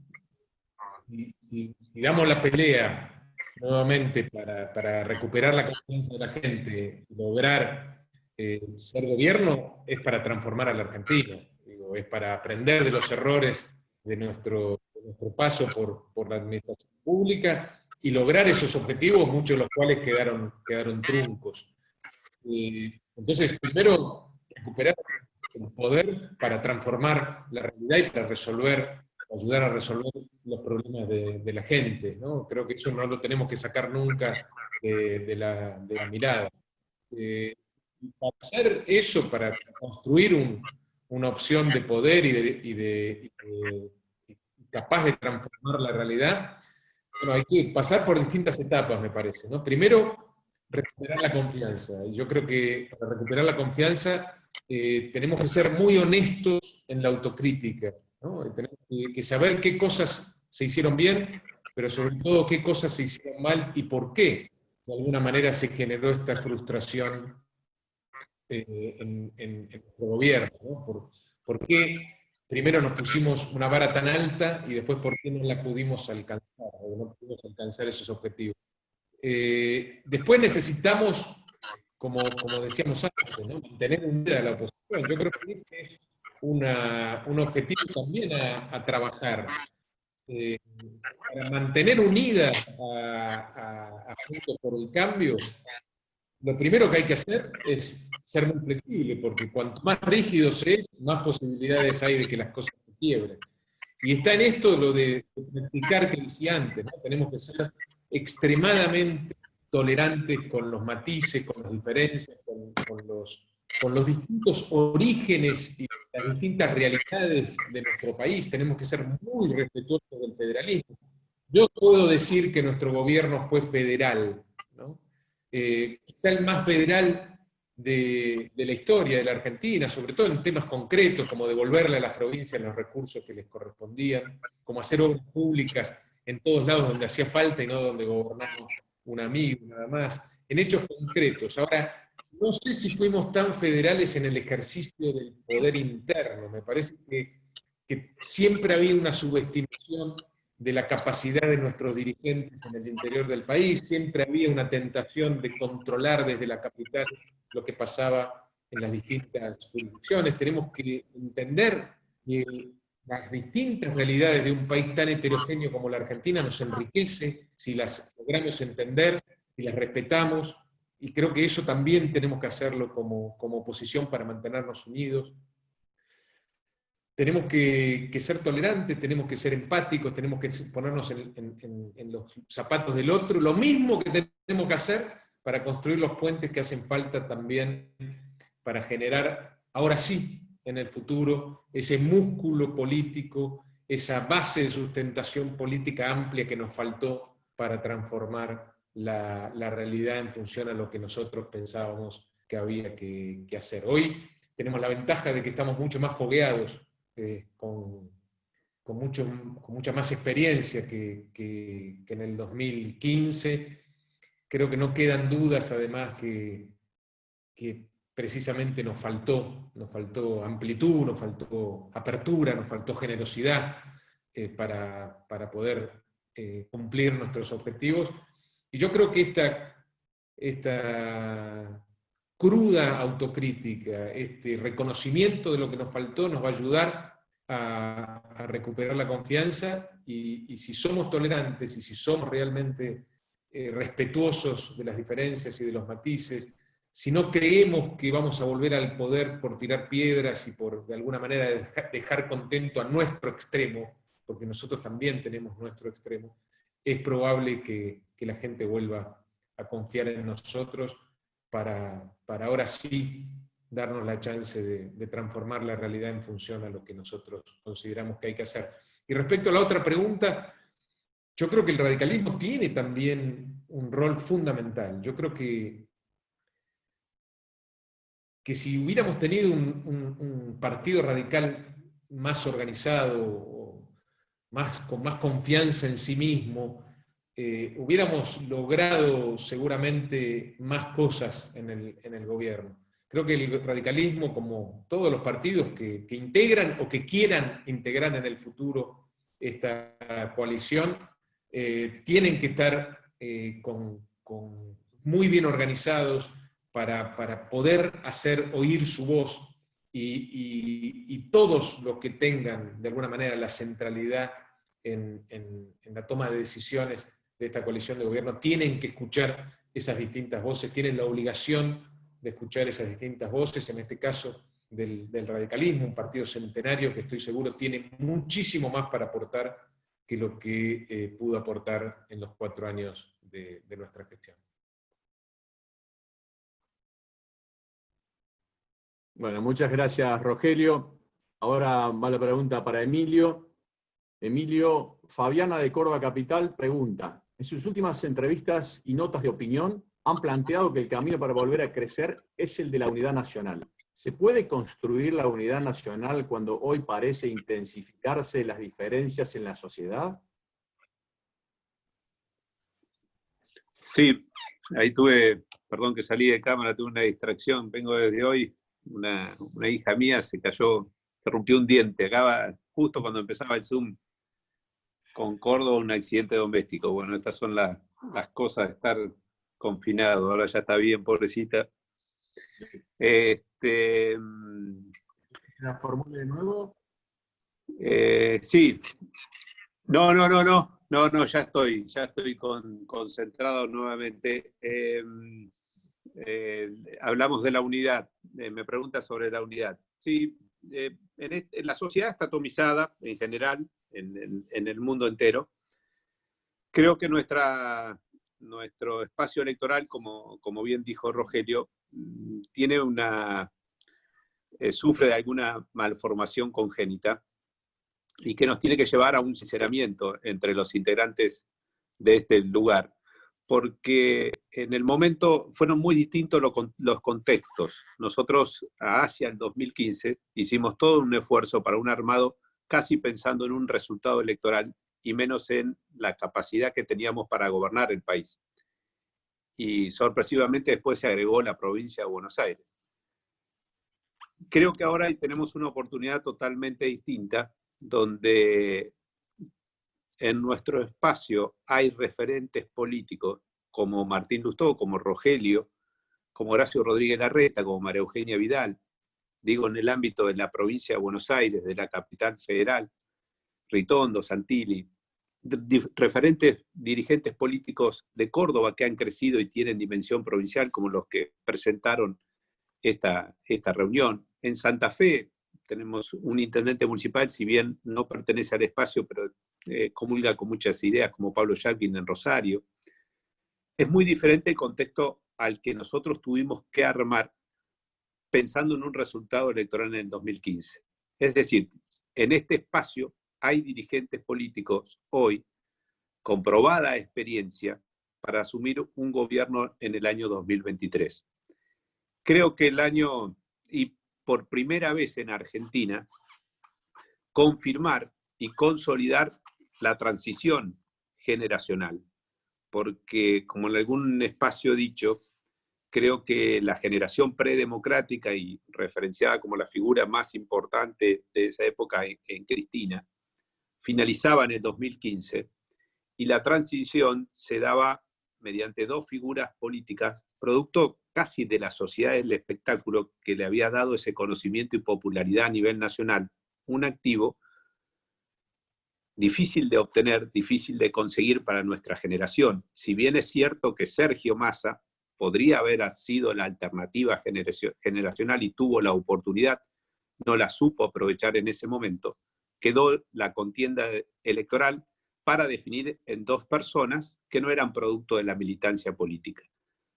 Speaker 2: si damos la pelea nuevamente para recuperar la confianza de la gente, lograr ser gobierno, es para transformar a la Argentina. Digo, es para aprender de los errores de nuestro paso por la administración pública y lograr esos objetivos, muchos de los cuales quedaron truncos. Entonces, primero, recuperar el poder para transformar la realidad y para ayudar a resolver los problemas de la gente, ¿no? Creo que eso no lo tenemos que sacar nunca de la mirada. Para hacer eso, para construir una opción de poder y capaz de transformar la realidad, bueno, hay que pasar por distintas etapas, me parece, ¿no? Primero, recuperar la confianza. Y yo creo que para recuperar la confianza tenemos que ser muy honestos en la autocrítica, ¿no? Tenemos que saber qué cosas se hicieron bien, pero sobre todo qué cosas se hicieron mal y por qué de alguna manera se generó esta frustración en nuestro gobierno, ¿no? ¿Por qué primero nos pusimos una vara tan alta y después por qué no la pudimos alcanzar, o no pudimos alcanzar esos objetivos? Después necesitamos, como decíamos antes, ¿no? Mantener unida la oposición. Yo creo que este es un objetivo también a trabajar. Para mantener unida a Juntos por el Cambio, lo primero que hay que hacer es ser muy flexible, porque cuanto más rígido se es, más posibilidades hay de que las cosas se quiebren. Y está en esto lo de practicar que decía antes, ¿no? Tenemos que ser extremadamente tolerantes con los matices, con las diferencias, con los distintos orígenes y las distintas realidades de nuestro país. Tenemos que ser muy respetuosos del federalismo. Yo puedo decir que nuestro gobierno fue federal, ¿no? Quizá el más federal de la historia de la Argentina, sobre todo en temas concretos, como devolverle a las provincias los recursos que les correspondían, como hacer obras públicas en todos lados donde hacía falta y no donde gobernamos un amigo, nada más, en hechos concretos. Ahora, no sé si fuimos tan federales en el ejercicio del poder interno, me parece que siempre había una subestimación de la capacidad de nuestros dirigentes en el interior del país, siempre había una tentación de controlar desde la capital lo que pasaba en las distintas jurisdicciones. Tenemos que entender que las distintas realidades de un país tan heterogéneo como la Argentina nos enriquece si las logramos entender, si las respetamos, y creo que eso también tenemos que hacerlo como oposición para mantenernos unidos. Tenemos que ser tolerantes, tenemos que ser empáticos, tenemos que ponernos en los zapatos del otro, lo mismo que tenemos que hacer para construir los puentes que hacen falta también para generar, ahora sí, en el futuro, ese músculo político, esa base de sustentación política amplia que nos faltó para transformar la realidad en función a lo que nosotros pensábamos que había que hacer. Hoy tenemos la ventaja de que estamos mucho más fogueados, con mucha más experiencia que en el 2015. Creo que no quedan dudas, además, que precisamente nos faltó amplitud, nos faltó apertura, nos faltó generosidad para poder cumplir nuestros objetivos. Y yo creo que esta cruda autocrítica, este reconocimiento de lo que nos faltó, nos va a ayudar a recuperar la confianza, y si somos tolerantes y si somos realmente respetuosos de las diferencias y de los matices, si no creemos que vamos a volver al poder por tirar piedras y por de alguna manera dejar contento a nuestro extremo, porque nosotros también tenemos nuestro extremo, es probable que la gente vuelva a confiar en nosotros para ahora sí darnos la chance de transformar la realidad en función a lo que nosotros consideramos que hay que hacer. Y respecto a la otra pregunta, yo creo que el radicalismo tiene también un rol fundamental. Yo creo que si hubiéramos tenido un partido radical más organizado, con más confianza en sí mismo, hubiéramos logrado seguramente más cosas en el gobierno. Creo que el radicalismo, como todos los partidos que integran o que quieran integrar en el futuro esta coalición, tienen que estar muy bien organizados para poder hacer oír su voz, y todos los que tengan de alguna manera la centralidad en la toma de decisiones de esta coalición de gobierno tienen que escuchar esas distintas voces, tienen la obligación de escuchar esas distintas voces, en este caso del radicalismo, un partido centenario que estoy seguro tiene muchísimo más para aportar que lo que pudo aportar en los 4 años de nuestra gestión.
Speaker 5: Bueno, muchas gracias, Rogelio. Ahora va la pregunta para Emilio. Emilio, Fabiana de Córdoba Capital pregunta: en sus últimas entrevistas y notas de opinión han planteado que el camino para volver a crecer es el de la unidad nacional. ¿Se puede construir la unidad nacional cuando hoy parece intensificarse las diferencias en la sociedad?
Speaker 4: Sí, ahí perdón que salí de cámara, tuve una distracción, vengo desde hoy, una hija mía se cayó, se rompió un diente, acaba justo cuando empezaba el Zoom con Córdoba, un accidente doméstico. Bueno, estas son las cosas de estar confinado, ahora ya está bien, pobrecita.
Speaker 5: ¿La formule de nuevo?
Speaker 4: Sí. No, ya estoy concentrado nuevamente. Hablamos de la unidad, me pregunta sobre la unidad. Sí, en la sociedad está atomizada en general, en el mundo entero. Creo que nuestro espacio electoral, como bien dijo Rogelio, sufre de alguna malformación congénita y que nos tiene que llevar a un sinceramiento entre los integrantes de este lugar, porque en el momento fueron muy distintos los contextos. Nosotros hacia el 2015 hicimos todo un esfuerzo para un armado casi pensando en un resultado electoral y menos en la capacidad que teníamos para gobernar el país. Y sorpresivamente después se agregó la provincia de Buenos Aires. Creo que ahora tenemos una oportunidad totalmente distinta, donde en nuestro espacio hay referentes políticos como Martín Lustó, como Rogelio, como Horacio Rodríguez Larreta, como María Eugenia Vidal, digo en el ámbito de la provincia de Buenos Aires, de la capital federal, Ritondo, Santilli, referentes dirigentes políticos de Córdoba que han crecido y tienen dimensión provincial, como los que presentaron esta reunión. En Santa Fe tenemos un intendente municipal, si bien no pertenece al espacio, pero comulga con muchas ideas, como Pablo Yalkin en Rosario. Es muy diferente el contexto al que nosotros tuvimos que armar pensando en un resultado electoral en el 2015. Es decir, en este espacio hay dirigentes políticos hoy con probada experiencia para asumir un gobierno en el año 2023. Creo que y por primera vez en Argentina, confirmar y consolidar la transición generacional. Porque, como en algún espacio he dicho, creo que la generación predemocrática y referenciada como la figura más importante de esa época en Cristina, finalizaba en el 2015 y la transición se daba mediante 2 figuras políticas, producto casi de la sociedad del espectáculo que le había dado ese conocimiento y popularidad a nivel nacional, un activo difícil de obtener, difícil de conseguir para nuestra generación. Si bien es cierto que Sergio Massa podría haber sido la alternativa generacional y tuvo la oportunidad, no la supo aprovechar en ese momento, quedó la contienda electoral para definir en 2 personas que no eran producto de la militancia política.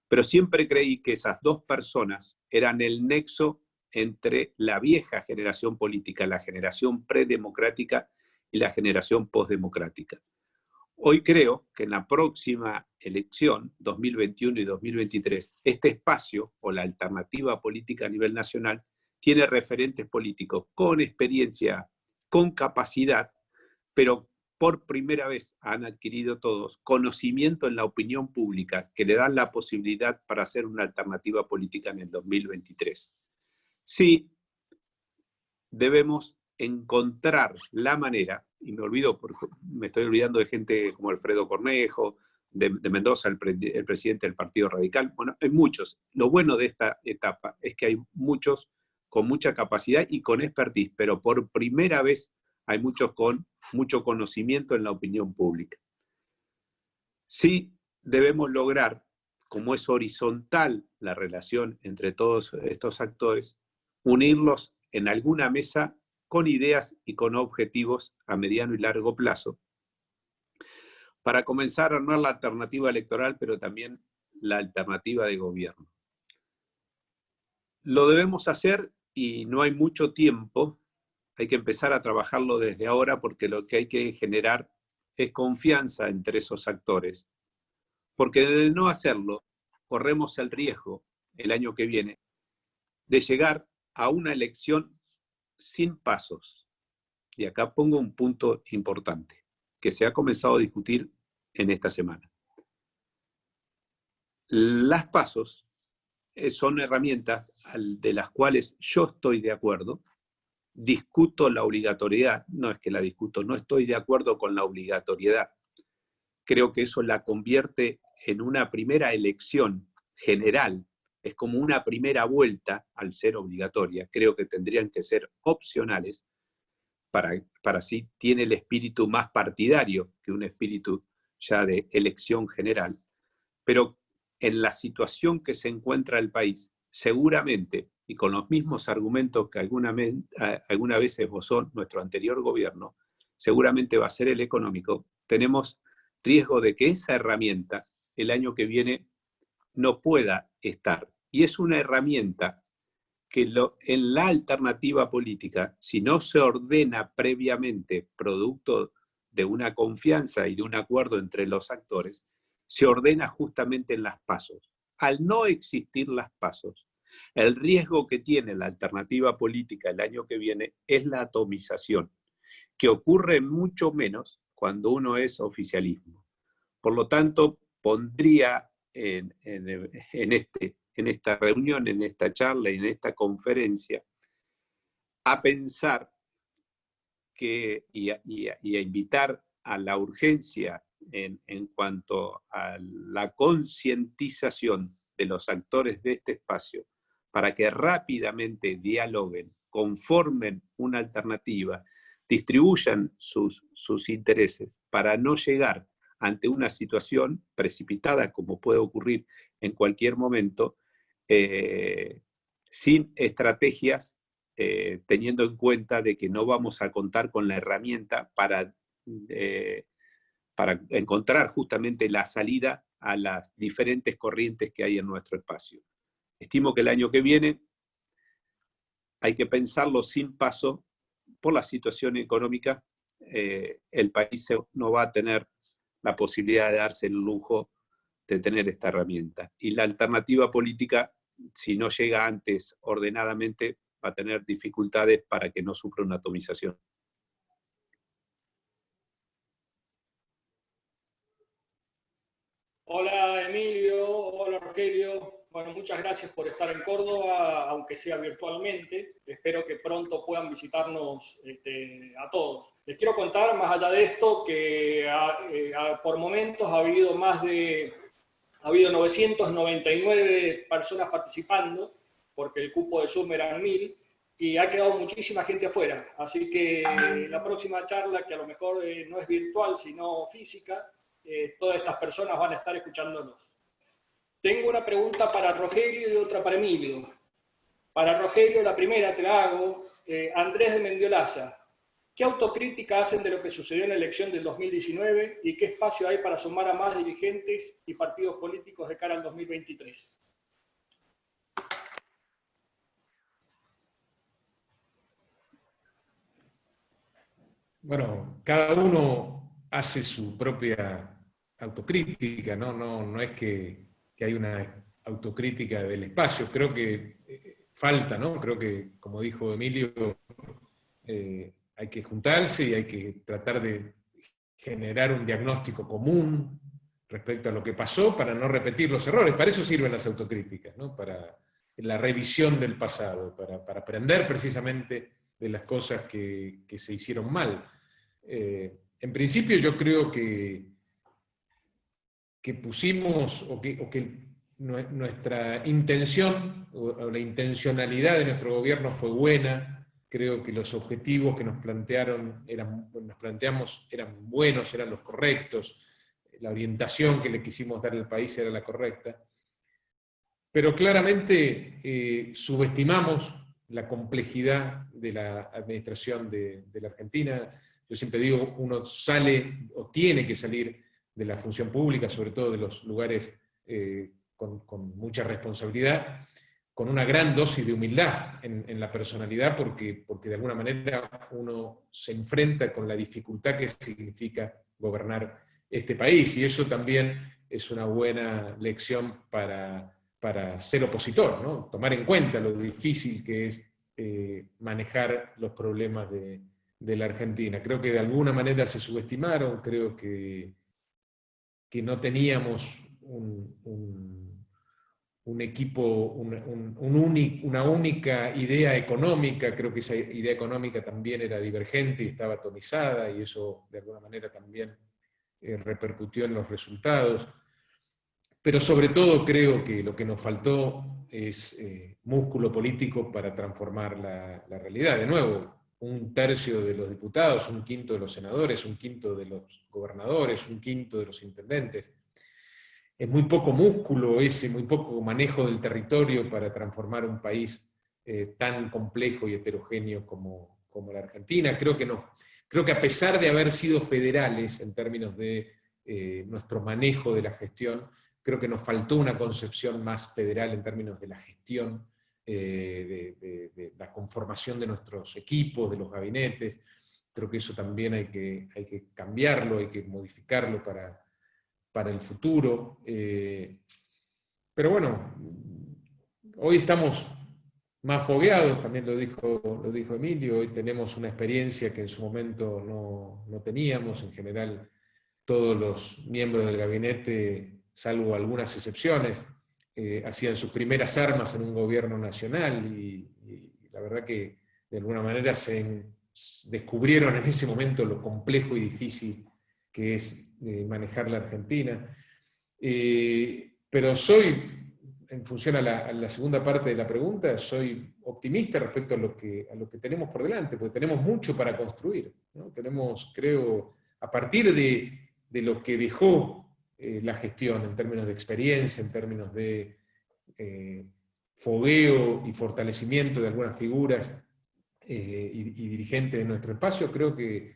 Speaker 4: Pero siempre creí que esas 2 personas eran el nexo entre la vieja generación política, la generación predemocrática y la generación postdemocrática. Hoy creo que en la próxima elección, 2021 y 2023, este espacio o la alternativa política a nivel nacional tiene referentes políticos con experiencia, con capacidad, pero por primera vez han adquirido todos conocimiento en la opinión pública que le dan la posibilidad para hacer una alternativa política en el 2023. Sí, debemos encontrar la manera, y me estoy olvidando de gente como Alfredo Cornejo, de Mendoza, el presidente del Partido Radical. Bueno, hay muchos. Lo bueno de esta etapa es que hay muchos con mucha capacidad y con expertise, pero por primera vez hay muchos con mucho conocimiento en la opinión pública. Sí debemos lograr, como es horizontal la relación entre todos estos actores, unirlos en alguna mesa con ideas y con objetivos a mediano y largo plazo, para comenzar a armar la alternativa electoral, pero también la alternativa de gobierno. Lo debemos hacer y no hay mucho tiempo, hay que empezar a trabajarlo desde ahora porque lo que hay que generar es confianza entre esos actores. Porque de no hacerlo, corremos el riesgo el año que viene de llegar a una elección sin pasos. Y acá pongo un punto importante que se ha comenzado a discutir en esta semana. Las pasos son herramientas de las cuales yo estoy de acuerdo, discuto la obligatoriedad, no es que la discuto, no estoy de acuerdo con la obligatoriedad. Creo que eso la convierte en una primera elección general, es como una primera vuelta al ser obligatoria. Creo que tendrían que ser opcionales, para así tiene el espíritu más partidario que un espíritu ya de elección general. Pero en la situación que se encuentra el país, seguramente, y con los mismos argumentos que alguna vez esbozó nuestro anterior gobierno, seguramente va a ser el económico, tenemos riesgo de que esa herramienta el año que viene no pueda estar. Y es una herramienta que en la alternativa política, si no se ordena previamente producto de una confianza y de un acuerdo entre los actores, se ordena justamente en las pasos. Al no existir las pasos, el riesgo que tiene la alternativa política el año que viene es la atomización, que ocurre mucho menos cuando uno es oficialismo. Por lo tanto, pondría en esta reunión, en esta charla y en esta conferencia, a pensar y a invitar a la urgencia en cuanto a la concientización de los actores de este espacio para que rápidamente dialoguen, conformen una alternativa, distribuyan sus intereses para no llegar ante una situación precipitada como puede ocurrir en cualquier momento, sin estrategias, teniendo en cuenta de que no vamos a contar con la herramienta para encontrar justamente la salida a las diferentes corrientes que hay en nuestro espacio. Estimo que el año que viene hay que pensarlo sin paso por la situación económica. El país no va a tener la posibilidad de darse el lujo de tener esta herramienta. Y la alternativa política, si no llega antes ordenadamente, va a tener dificultades para que no sufra una atomización.
Speaker 6: Hola Emilio, hola Rogelio. Bueno, muchas gracias por estar en Córdoba, aunque sea virtualmente. Espero que pronto puedan visitarnos a todos. Les quiero contar, más allá de esto, que por momentos ha habido 999 personas participando, porque el cupo de Zoom eran 1000, y ha quedado muchísima gente afuera. Así que la próxima charla, que a lo mejor no es virtual, sino física, todas estas personas van a estar escuchándonos. Tengo una pregunta para Rogelio y otra para Emilio. Para Rogelio, la primera te la hago. Andrés de Mendiolaza, ¿qué autocrítica hacen de lo que sucedió en la elección del 2019 y qué espacio hay para sumar a más dirigentes y partidos políticos de cara al 2023?
Speaker 2: Bueno, cada uno hace su propia autocrítica, ¿no? No es que hay una autocrítica del espacio. Creo que falta, ¿no? Creo que, como dijo Emilio, hay que juntarse y hay que tratar de generar un diagnóstico común respecto a lo que pasó para no repetir los errores. Para eso sirven las autocríticas, ¿no? Para la revisión del pasado, para aprender precisamente de las cosas que se hicieron mal. En principio yo creo que pusimos, o que nuestra intención, o la intencionalidad de nuestro gobierno fue buena. Creo que los objetivos que nos planteamos eran buenos, eran los correctos, la orientación que le quisimos dar al país era la correcta. Pero claramente subestimamos la complejidad de la administración de la Argentina. Yo siempre digo, uno sale o tiene que salir de la función pública, sobre todo de los lugares con mucha responsabilidad, con una gran dosis de humildad en la personalidad, porque de alguna manera uno se enfrenta con la dificultad que significa gobernar este país, y eso también es una buena lección para ser opositor, ¿no? Tomar en cuenta lo difícil que es manejar los problemas de la Argentina. Creo que de alguna manera se subestimaron, creo que no teníamos un equipo, una única idea económica. Creo que esa idea económica también era divergente y estaba atomizada, y eso de alguna manera también repercutió en los resultados. Pero sobre todo creo que lo que nos faltó es músculo político para transformar la realidad. De nuevo, 1/3 de los diputados, 1/5 de los senadores, 1/5 de los gobernadores, 1/5 de los intendentes. Es muy poco músculo ese, muy poco manejo del territorio para transformar un país tan complejo y heterogéneo como la Argentina. Creo que a pesar de haber sido federales en términos de nuestro manejo de la gestión, creo que nos faltó una concepción más federal en términos de la gestión, de la conformación de nuestros equipos, de los gabinetes. Creo que eso también hay que cambiarlo, hay que modificarlo para el futuro. Pero bueno, hoy estamos más fogueados, también lo dijo Emilio. Hoy tenemos una experiencia que en su momento no teníamos. En general, todos los miembros del gabinete, salvo algunas excepciones, hacían sus primeras armas en un gobierno nacional, y la verdad que de alguna manera se descubrieron en ese momento lo complejo y difícil que es manejar la Argentina. Pero soy, en función a la segunda parte de la pregunta, soy optimista respecto a lo que tenemos por delante, porque tenemos mucho para construir, ¿no? Tenemos, creo, a partir de lo que dejó la gestión en términos de experiencia, en términos de fogueo y fortalecimiento de algunas figuras y dirigentes de nuestro espacio, creo que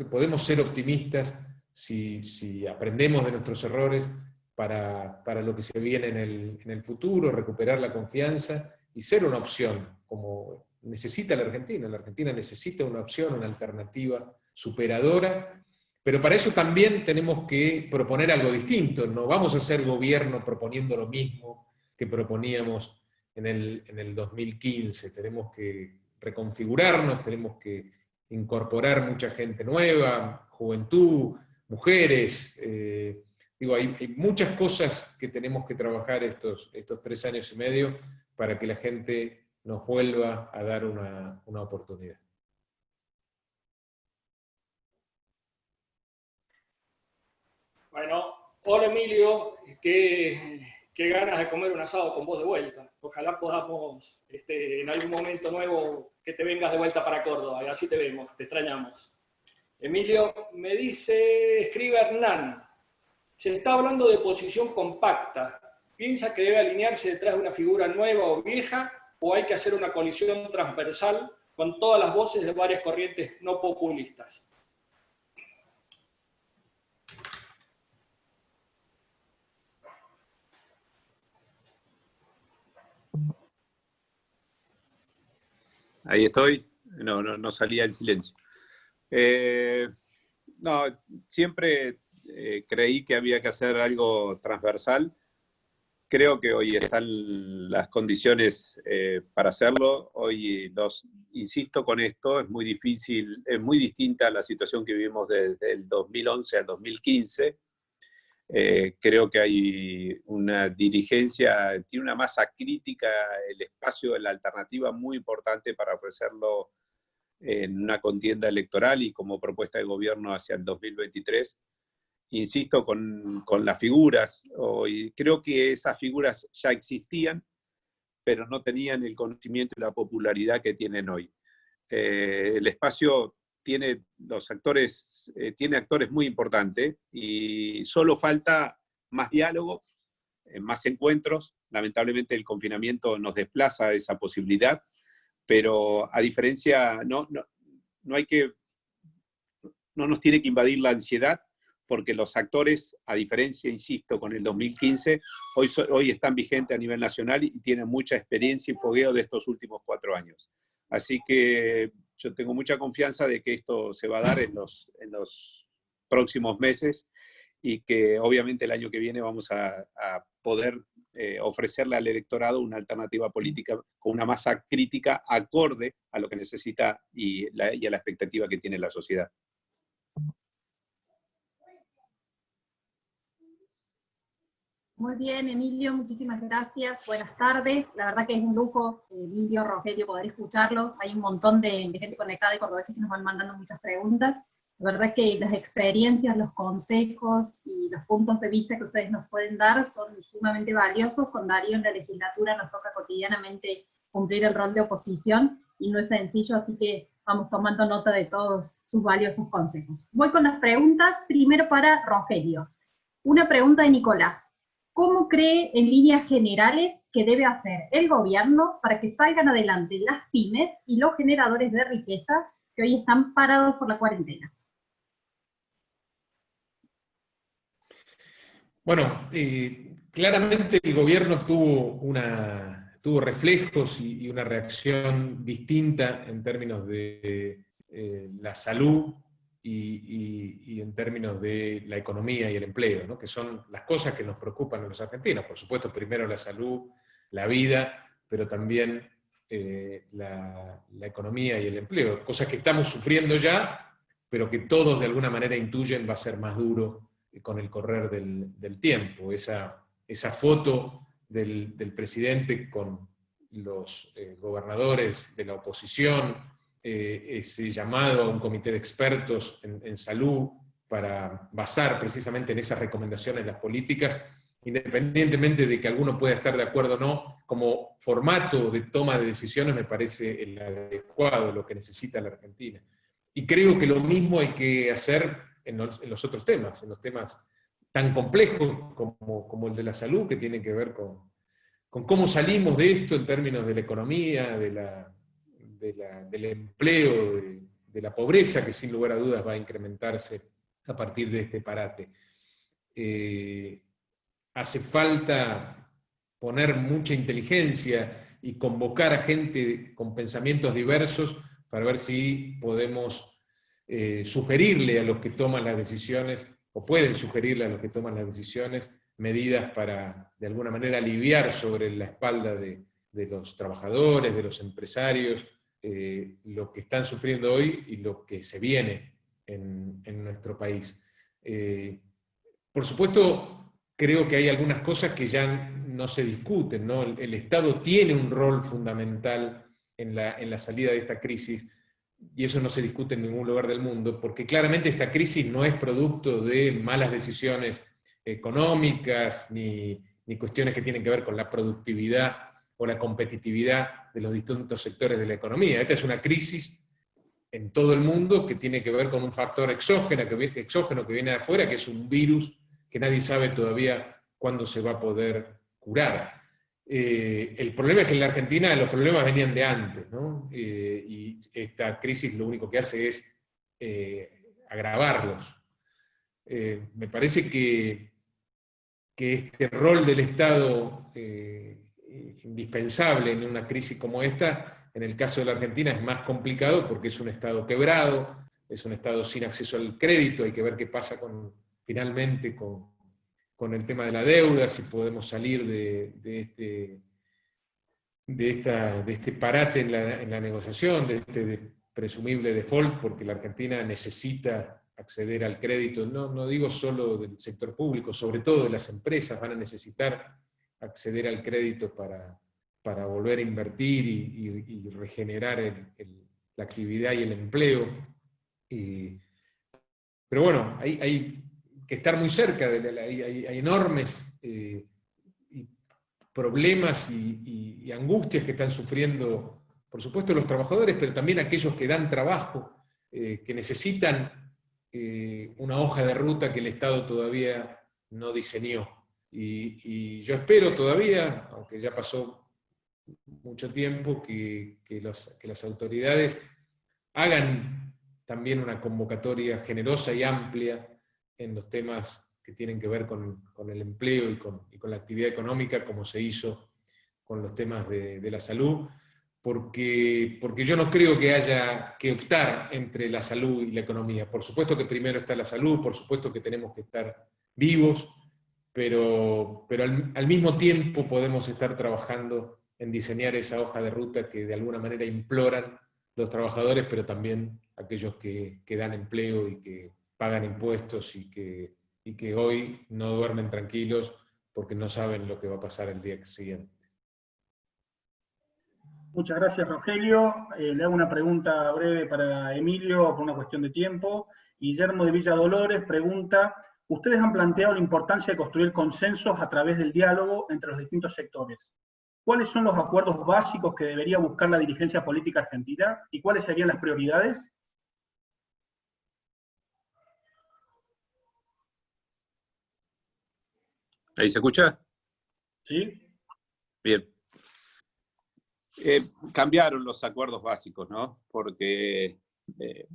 Speaker 2: podemos ser optimistas si aprendemos de nuestros errores para lo que se viene en el futuro, recuperar la confianza y ser una opción, como necesita la Argentina. La Argentina necesita una opción, una alternativa superadora. Pero para eso también tenemos que proponer algo distinto. No vamos a hacer gobierno proponiendo lo mismo que proponíamos en el 2015. Tenemos que reconfigurarnos, tenemos que incorporar mucha gente nueva, juventud, mujeres. Hay muchas cosas que tenemos que trabajar estos 3 años y medio para que la gente nos vuelva a dar una oportunidad.
Speaker 6: Bueno, hola Emilio, qué ganas de comer un asado con vos de vuelta. Ojalá podamos en algún momento nuevo que te vengas de vuelta para Córdoba, y así te vemos, te extrañamos. Emilio, escribe Hernán, se está hablando de posición compacta. ¿Piensa que debe alinearse detrás de una figura nueva o vieja, o hay que hacer una coalición transversal con todas las voces de varias corrientes no populistas?
Speaker 4: Ahí estoy. No salía en silencio. Siempre creí que había que hacer algo transversal. Creo que hoy están las condiciones para hacerlo. Hoy, insisto con esto, es muy difícil, es muy distinta a la situación que vivimos desde el 2011 al 2015. Creo que hay una dirigencia, tiene una masa crítica, el espacio de la alternativa muy importante para ofrecerlo en una contienda electoral y como propuesta de gobierno hacia el 2023. Insisto con las figuras, y creo que esas figuras ya existían, pero no tenían el conocimiento y la popularidad que tienen hoy. El espacio tiene tiene actores muy importantes y solo falta más diálogo, más encuentros. Lamentablemente el confinamiento nos desplaza esa posibilidad, pero a diferencia, no nos tiene que invadir la ansiedad, porque los actores, a diferencia, insisto, con el 2015, hoy están vigentes a nivel nacional y tienen mucha experiencia y fogueo de estos últimos 4 años. Así que yo tengo mucha confianza de que esto se va a dar en los próximos meses y que obviamente el año que viene vamos a poder ofrecerle al electorado una alternativa política con una masa crítica acorde a lo que necesita y a la expectativa que tiene la sociedad.
Speaker 7: Muy bien, Emilio, muchísimas gracias. Buenas tardes. La verdad que es un lujo, Emilio, Rogelio, poder escucharlos. Hay un montón de gente conectada y cordobeses que nos van mandando muchas preguntas. La verdad que las experiencias, los consejos y los puntos de vista que ustedes nos pueden dar son sumamente valiosos. Con Darío en la legislatura nos toca cotidianamente cumplir el rol de oposición y no es sencillo, así que vamos tomando nota de todos sus valiosos consejos. Voy con las preguntas, primero para Rogelio. Una pregunta de Nicolás. ¿Cómo cree en líneas generales que debe hacer el gobierno para que salgan adelante las pymes y los generadores de riqueza que hoy están parados por la cuarentena?
Speaker 2: Bueno, claramente el gobierno tuvo reflejos y una reacción distinta en términos de la salud y en términos de la economía y el empleo, ¿no? Que son las cosas que nos preocupan a los argentinos. Por supuesto, primero la salud, la vida, pero también la economía y el empleo. Cosas que estamos sufriendo ya, pero que todos de alguna manera intuyen va a ser más duro con el correr del tiempo. Esa foto del presidente con los gobernadores de la oposición, ese llamado a un comité de expertos en salud para basar precisamente en esas recomendaciones las políticas, independientemente de que alguno pueda estar de acuerdo o no, como formato de toma de decisiones me parece el adecuado, lo que necesita la Argentina. Y creo que lo mismo hay que hacer en los otros temas, en los temas tan complejos como el de la salud, que tiene que ver con cómo salimos de esto en términos de la economía, del empleo, de la pobreza, que sin lugar a dudas va a incrementarse a partir de este parate. Hace falta poner mucha inteligencia y convocar a gente con pensamientos diversos para ver si podemos sugerirle a los que toman las decisiones, o pueden sugerirle a los que toman las decisiones, medidas para, de alguna manera, aliviar sobre la espalda de los trabajadores, de los empresarios, lo que están sufriendo hoy y lo que se viene en nuestro país. Por supuesto, creo que hay algunas cosas que ya no se discuten, ¿no? El Estado tiene un rol fundamental en la salida de esta crisis, y eso no se discute en ningún lugar del mundo, porque claramente esta crisis no es producto de malas decisiones económicas, ni cuestiones que tienen que ver con la productividad o la competitividad de los distintos sectores de la economía. Esta es una crisis en todo el mundo que tiene que ver con un factor exógeno que viene de afuera, que es un virus que nadie sabe todavía cuándo se va a poder curar. El problema es que en la Argentina los problemas venían de antes, ¿no? Y esta crisis lo único que hace es agravarlos. Me parece que este rol del Estado indispensable en una crisis como esta, en el caso de la Argentina es más complicado porque es un Estado quebrado, es un Estado sin acceso al crédito, hay que ver qué pasa finalmente con con el tema de la deuda, si podemos salir de este parate en la negociación, de este presumible default, porque la Argentina necesita acceder al crédito, no digo solo del sector público, sobre todo de las empresas van a necesitar acceder al crédito para volver a invertir y regenerar la actividad y el empleo. Pero bueno, hay que estar muy cerca, hay enormes problemas y angustias que están sufriendo, por supuesto, los trabajadores, pero también aquellos que dan trabajo, que necesitan una hoja de ruta que el Estado todavía no diseñó. Y yo espero todavía, aunque ya pasó mucho tiempo, que las autoridades hagan también una convocatoria generosa y amplia en los temas que tienen que ver con el empleo y con la actividad económica, como se hizo con los temas de la salud, porque yo no creo que haya que optar entre la salud y la economía. Por supuesto que primero está la salud, por supuesto que tenemos que estar vivos, pero al mismo tiempo podemos estar trabajando en diseñar esa hoja de ruta que de alguna manera imploran los trabajadores, pero también aquellos que dan empleo y que pagan impuestos y que hoy no duermen tranquilos porque no saben lo que va a pasar el día siguiente.
Speaker 8: Muchas gracias, Rogelio. Le hago una pregunta breve para Emilio por una cuestión de tiempo. Guillermo de Villa Dolores pregunta: ustedes han planteado la importancia de construir consensos a través del diálogo entre los distintos sectores. ¿Cuáles son los acuerdos básicos que debería buscar la dirigencia política argentina y cuáles serían las prioridades?
Speaker 4: ¿Ahí se escucha?
Speaker 8: Sí.
Speaker 4: Bien. Cambiaron los acuerdos básicos, ¿no? Porque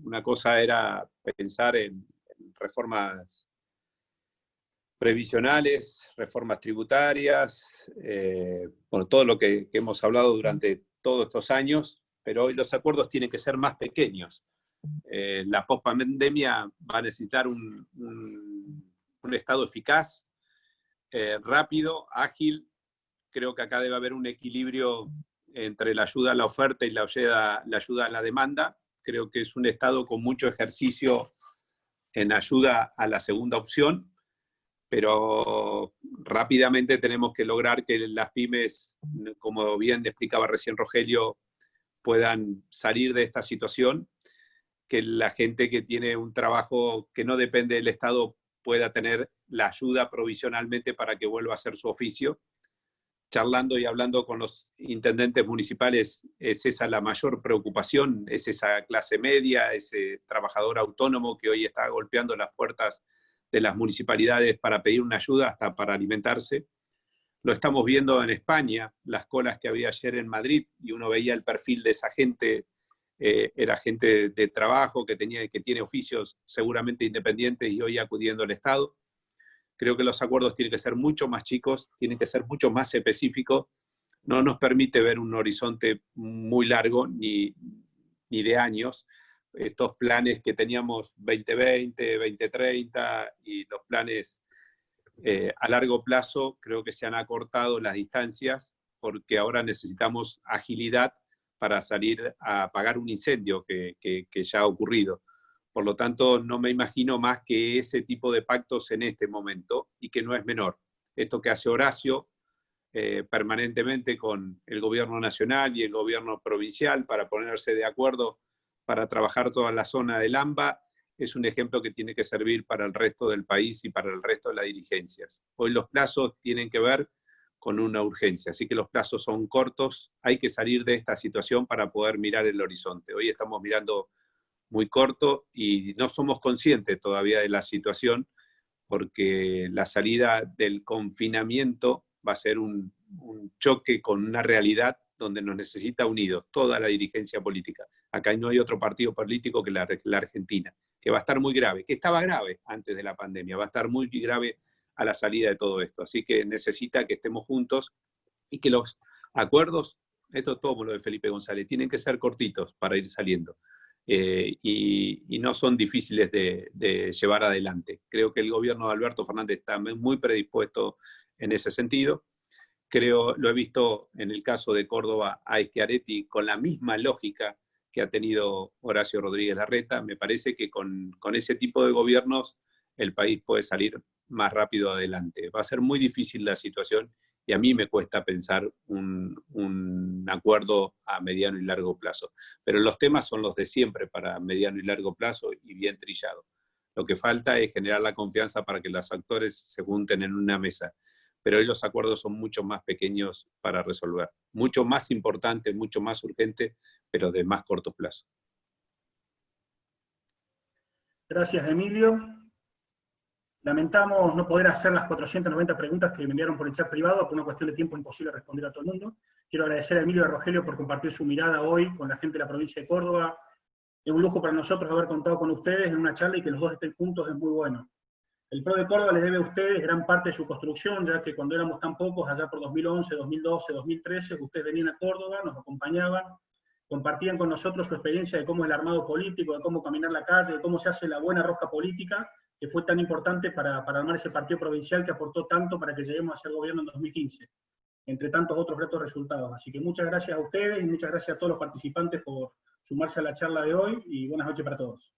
Speaker 4: una cosa era pensar en reformas previsionales, reformas tributarias, bueno, todo lo que hemos hablado durante todos estos años, pero hoy los acuerdos tienen que ser más pequeños. La post-pandemia va a necesitar un Estado eficaz, rápido, ágil. Creo que acá debe haber un equilibrio entre la ayuda a la oferta y la ayuda a la demanda. Creo que es un Estado con mucho ejercicio en ayuda a la segunda opción, pero rápidamente tenemos que lograr que las pymes, como bien explicaba recién Rogelio, puedan salir de esta situación, que la gente que tiene un trabajo que no depende del Estado pueda tener la ayuda provisionalmente para que vuelva a hacer su oficio. Charlando y hablando con los intendentes municipales, es esa la mayor preocupación, es esa clase media, ese trabajador autónomo que hoy está golpeando las puertas de las municipalidades para pedir una ayuda hasta para alimentarse. Lo estamos viendo en España, las colas que había ayer en Madrid, y uno veía el perfil de esa gente, era gente de trabajo que tiene oficios seguramente independientes y hoy acudiendo al Estado. Creo que los acuerdos tienen que ser mucho más chicos, tienen que ser mucho más específicos. No nos permite ver un horizonte muy largo ni de años. Estos planes que teníamos 2020, 2030 y los planes a largo plazo, creo que se han acortado las distancias porque ahora necesitamos agilidad para salir a apagar un incendio que ya ha ocurrido. Por lo tanto, no me imagino más que ese tipo de pactos en este momento, y que no es menor. Esto que hace Horacio permanentemente con el gobierno nacional y el gobierno provincial para ponerse de acuerdo para trabajar toda la zona del AMBA, es un ejemplo que tiene que servir para el resto del país y para el resto de las dirigencias. Hoy los plazos tienen que ver con una urgencia, así que los plazos son cortos, hay que salir de esta situación para poder mirar el horizonte. Hoy estamos mirando muy corto y no somos conscientes todavía de la situación, porque la salida del confinamiento va a ser un choque con una realidad donde nos necesita unidos, toda la dirigencia política. Acá no hay otro partido político que la Argentina, que va a estar muy grave, que estaba grave antes de la pandemia, va a estar muy grave a la salida de todo esto. Así que necesita que estemos juntos y que los acuerdos, esto es todo lo de Felipe González, tienen que ser cortitos para ir saliendo. y no son difíciles de llevar adelante. Creo que el gobierno de Alberto Fernández está muy predispuesto en ese sentido. Lo he visto en el caso de Córdoba a Schiaretti con la misma lógica que ha tenido Horacio Rodríguez Larreta. Me parece que con ese tipo de gobiernos el país puede salir más adelante. Va a ser muy difícil la situación y a mí me cuesta pensar un acuerdo a mediano y largo plazo. Pero los temas son los de siempre para mediano y largo plazo y bien trillado. Lo que falta es generar la confianza para que los actores se junten en una mesa. Pero hoy los acuerdos son mucho más pequeños para resolver. Mucho más importante, mucho más urgente, pero de más corto plazo.
Speaker 8: Gracias, Emilio. Lamentamos no poder hacer las 490 preguntas que me enviaron por el chat privado, por una cuestión de tiempo imposible responder a todo el mundo. Quiero agradecer a Emilio y a Rogelio por compartir su mirada hoy con la gente de la provincia de Córdoba. Es un lujo para nosotros haber contado con ustedes en una charla y que los dos estén juntos es muy bueno. El PRO de Córdoba les debe a ustedes gran parte de su construcción, ya que cuando éramos tan pocos, allá por 2011, 2012, 2013, ustedes venían a Córdoba, nos acompañaban, compartían con nosotros su experiencia de cómo es el armado político, de cómo caminar la calle, de cómo se hace la buena rosca política, que fue tan importante para armar ese partido provincial que aportó tanto para que lleguemos a ser gobierno en 2015, entre tantos otros gratos resultados. Así que muchas gracias a ustedes y muchas gracias a todos los participantes por sumarse a la charla de hoy y buenas noches para todos.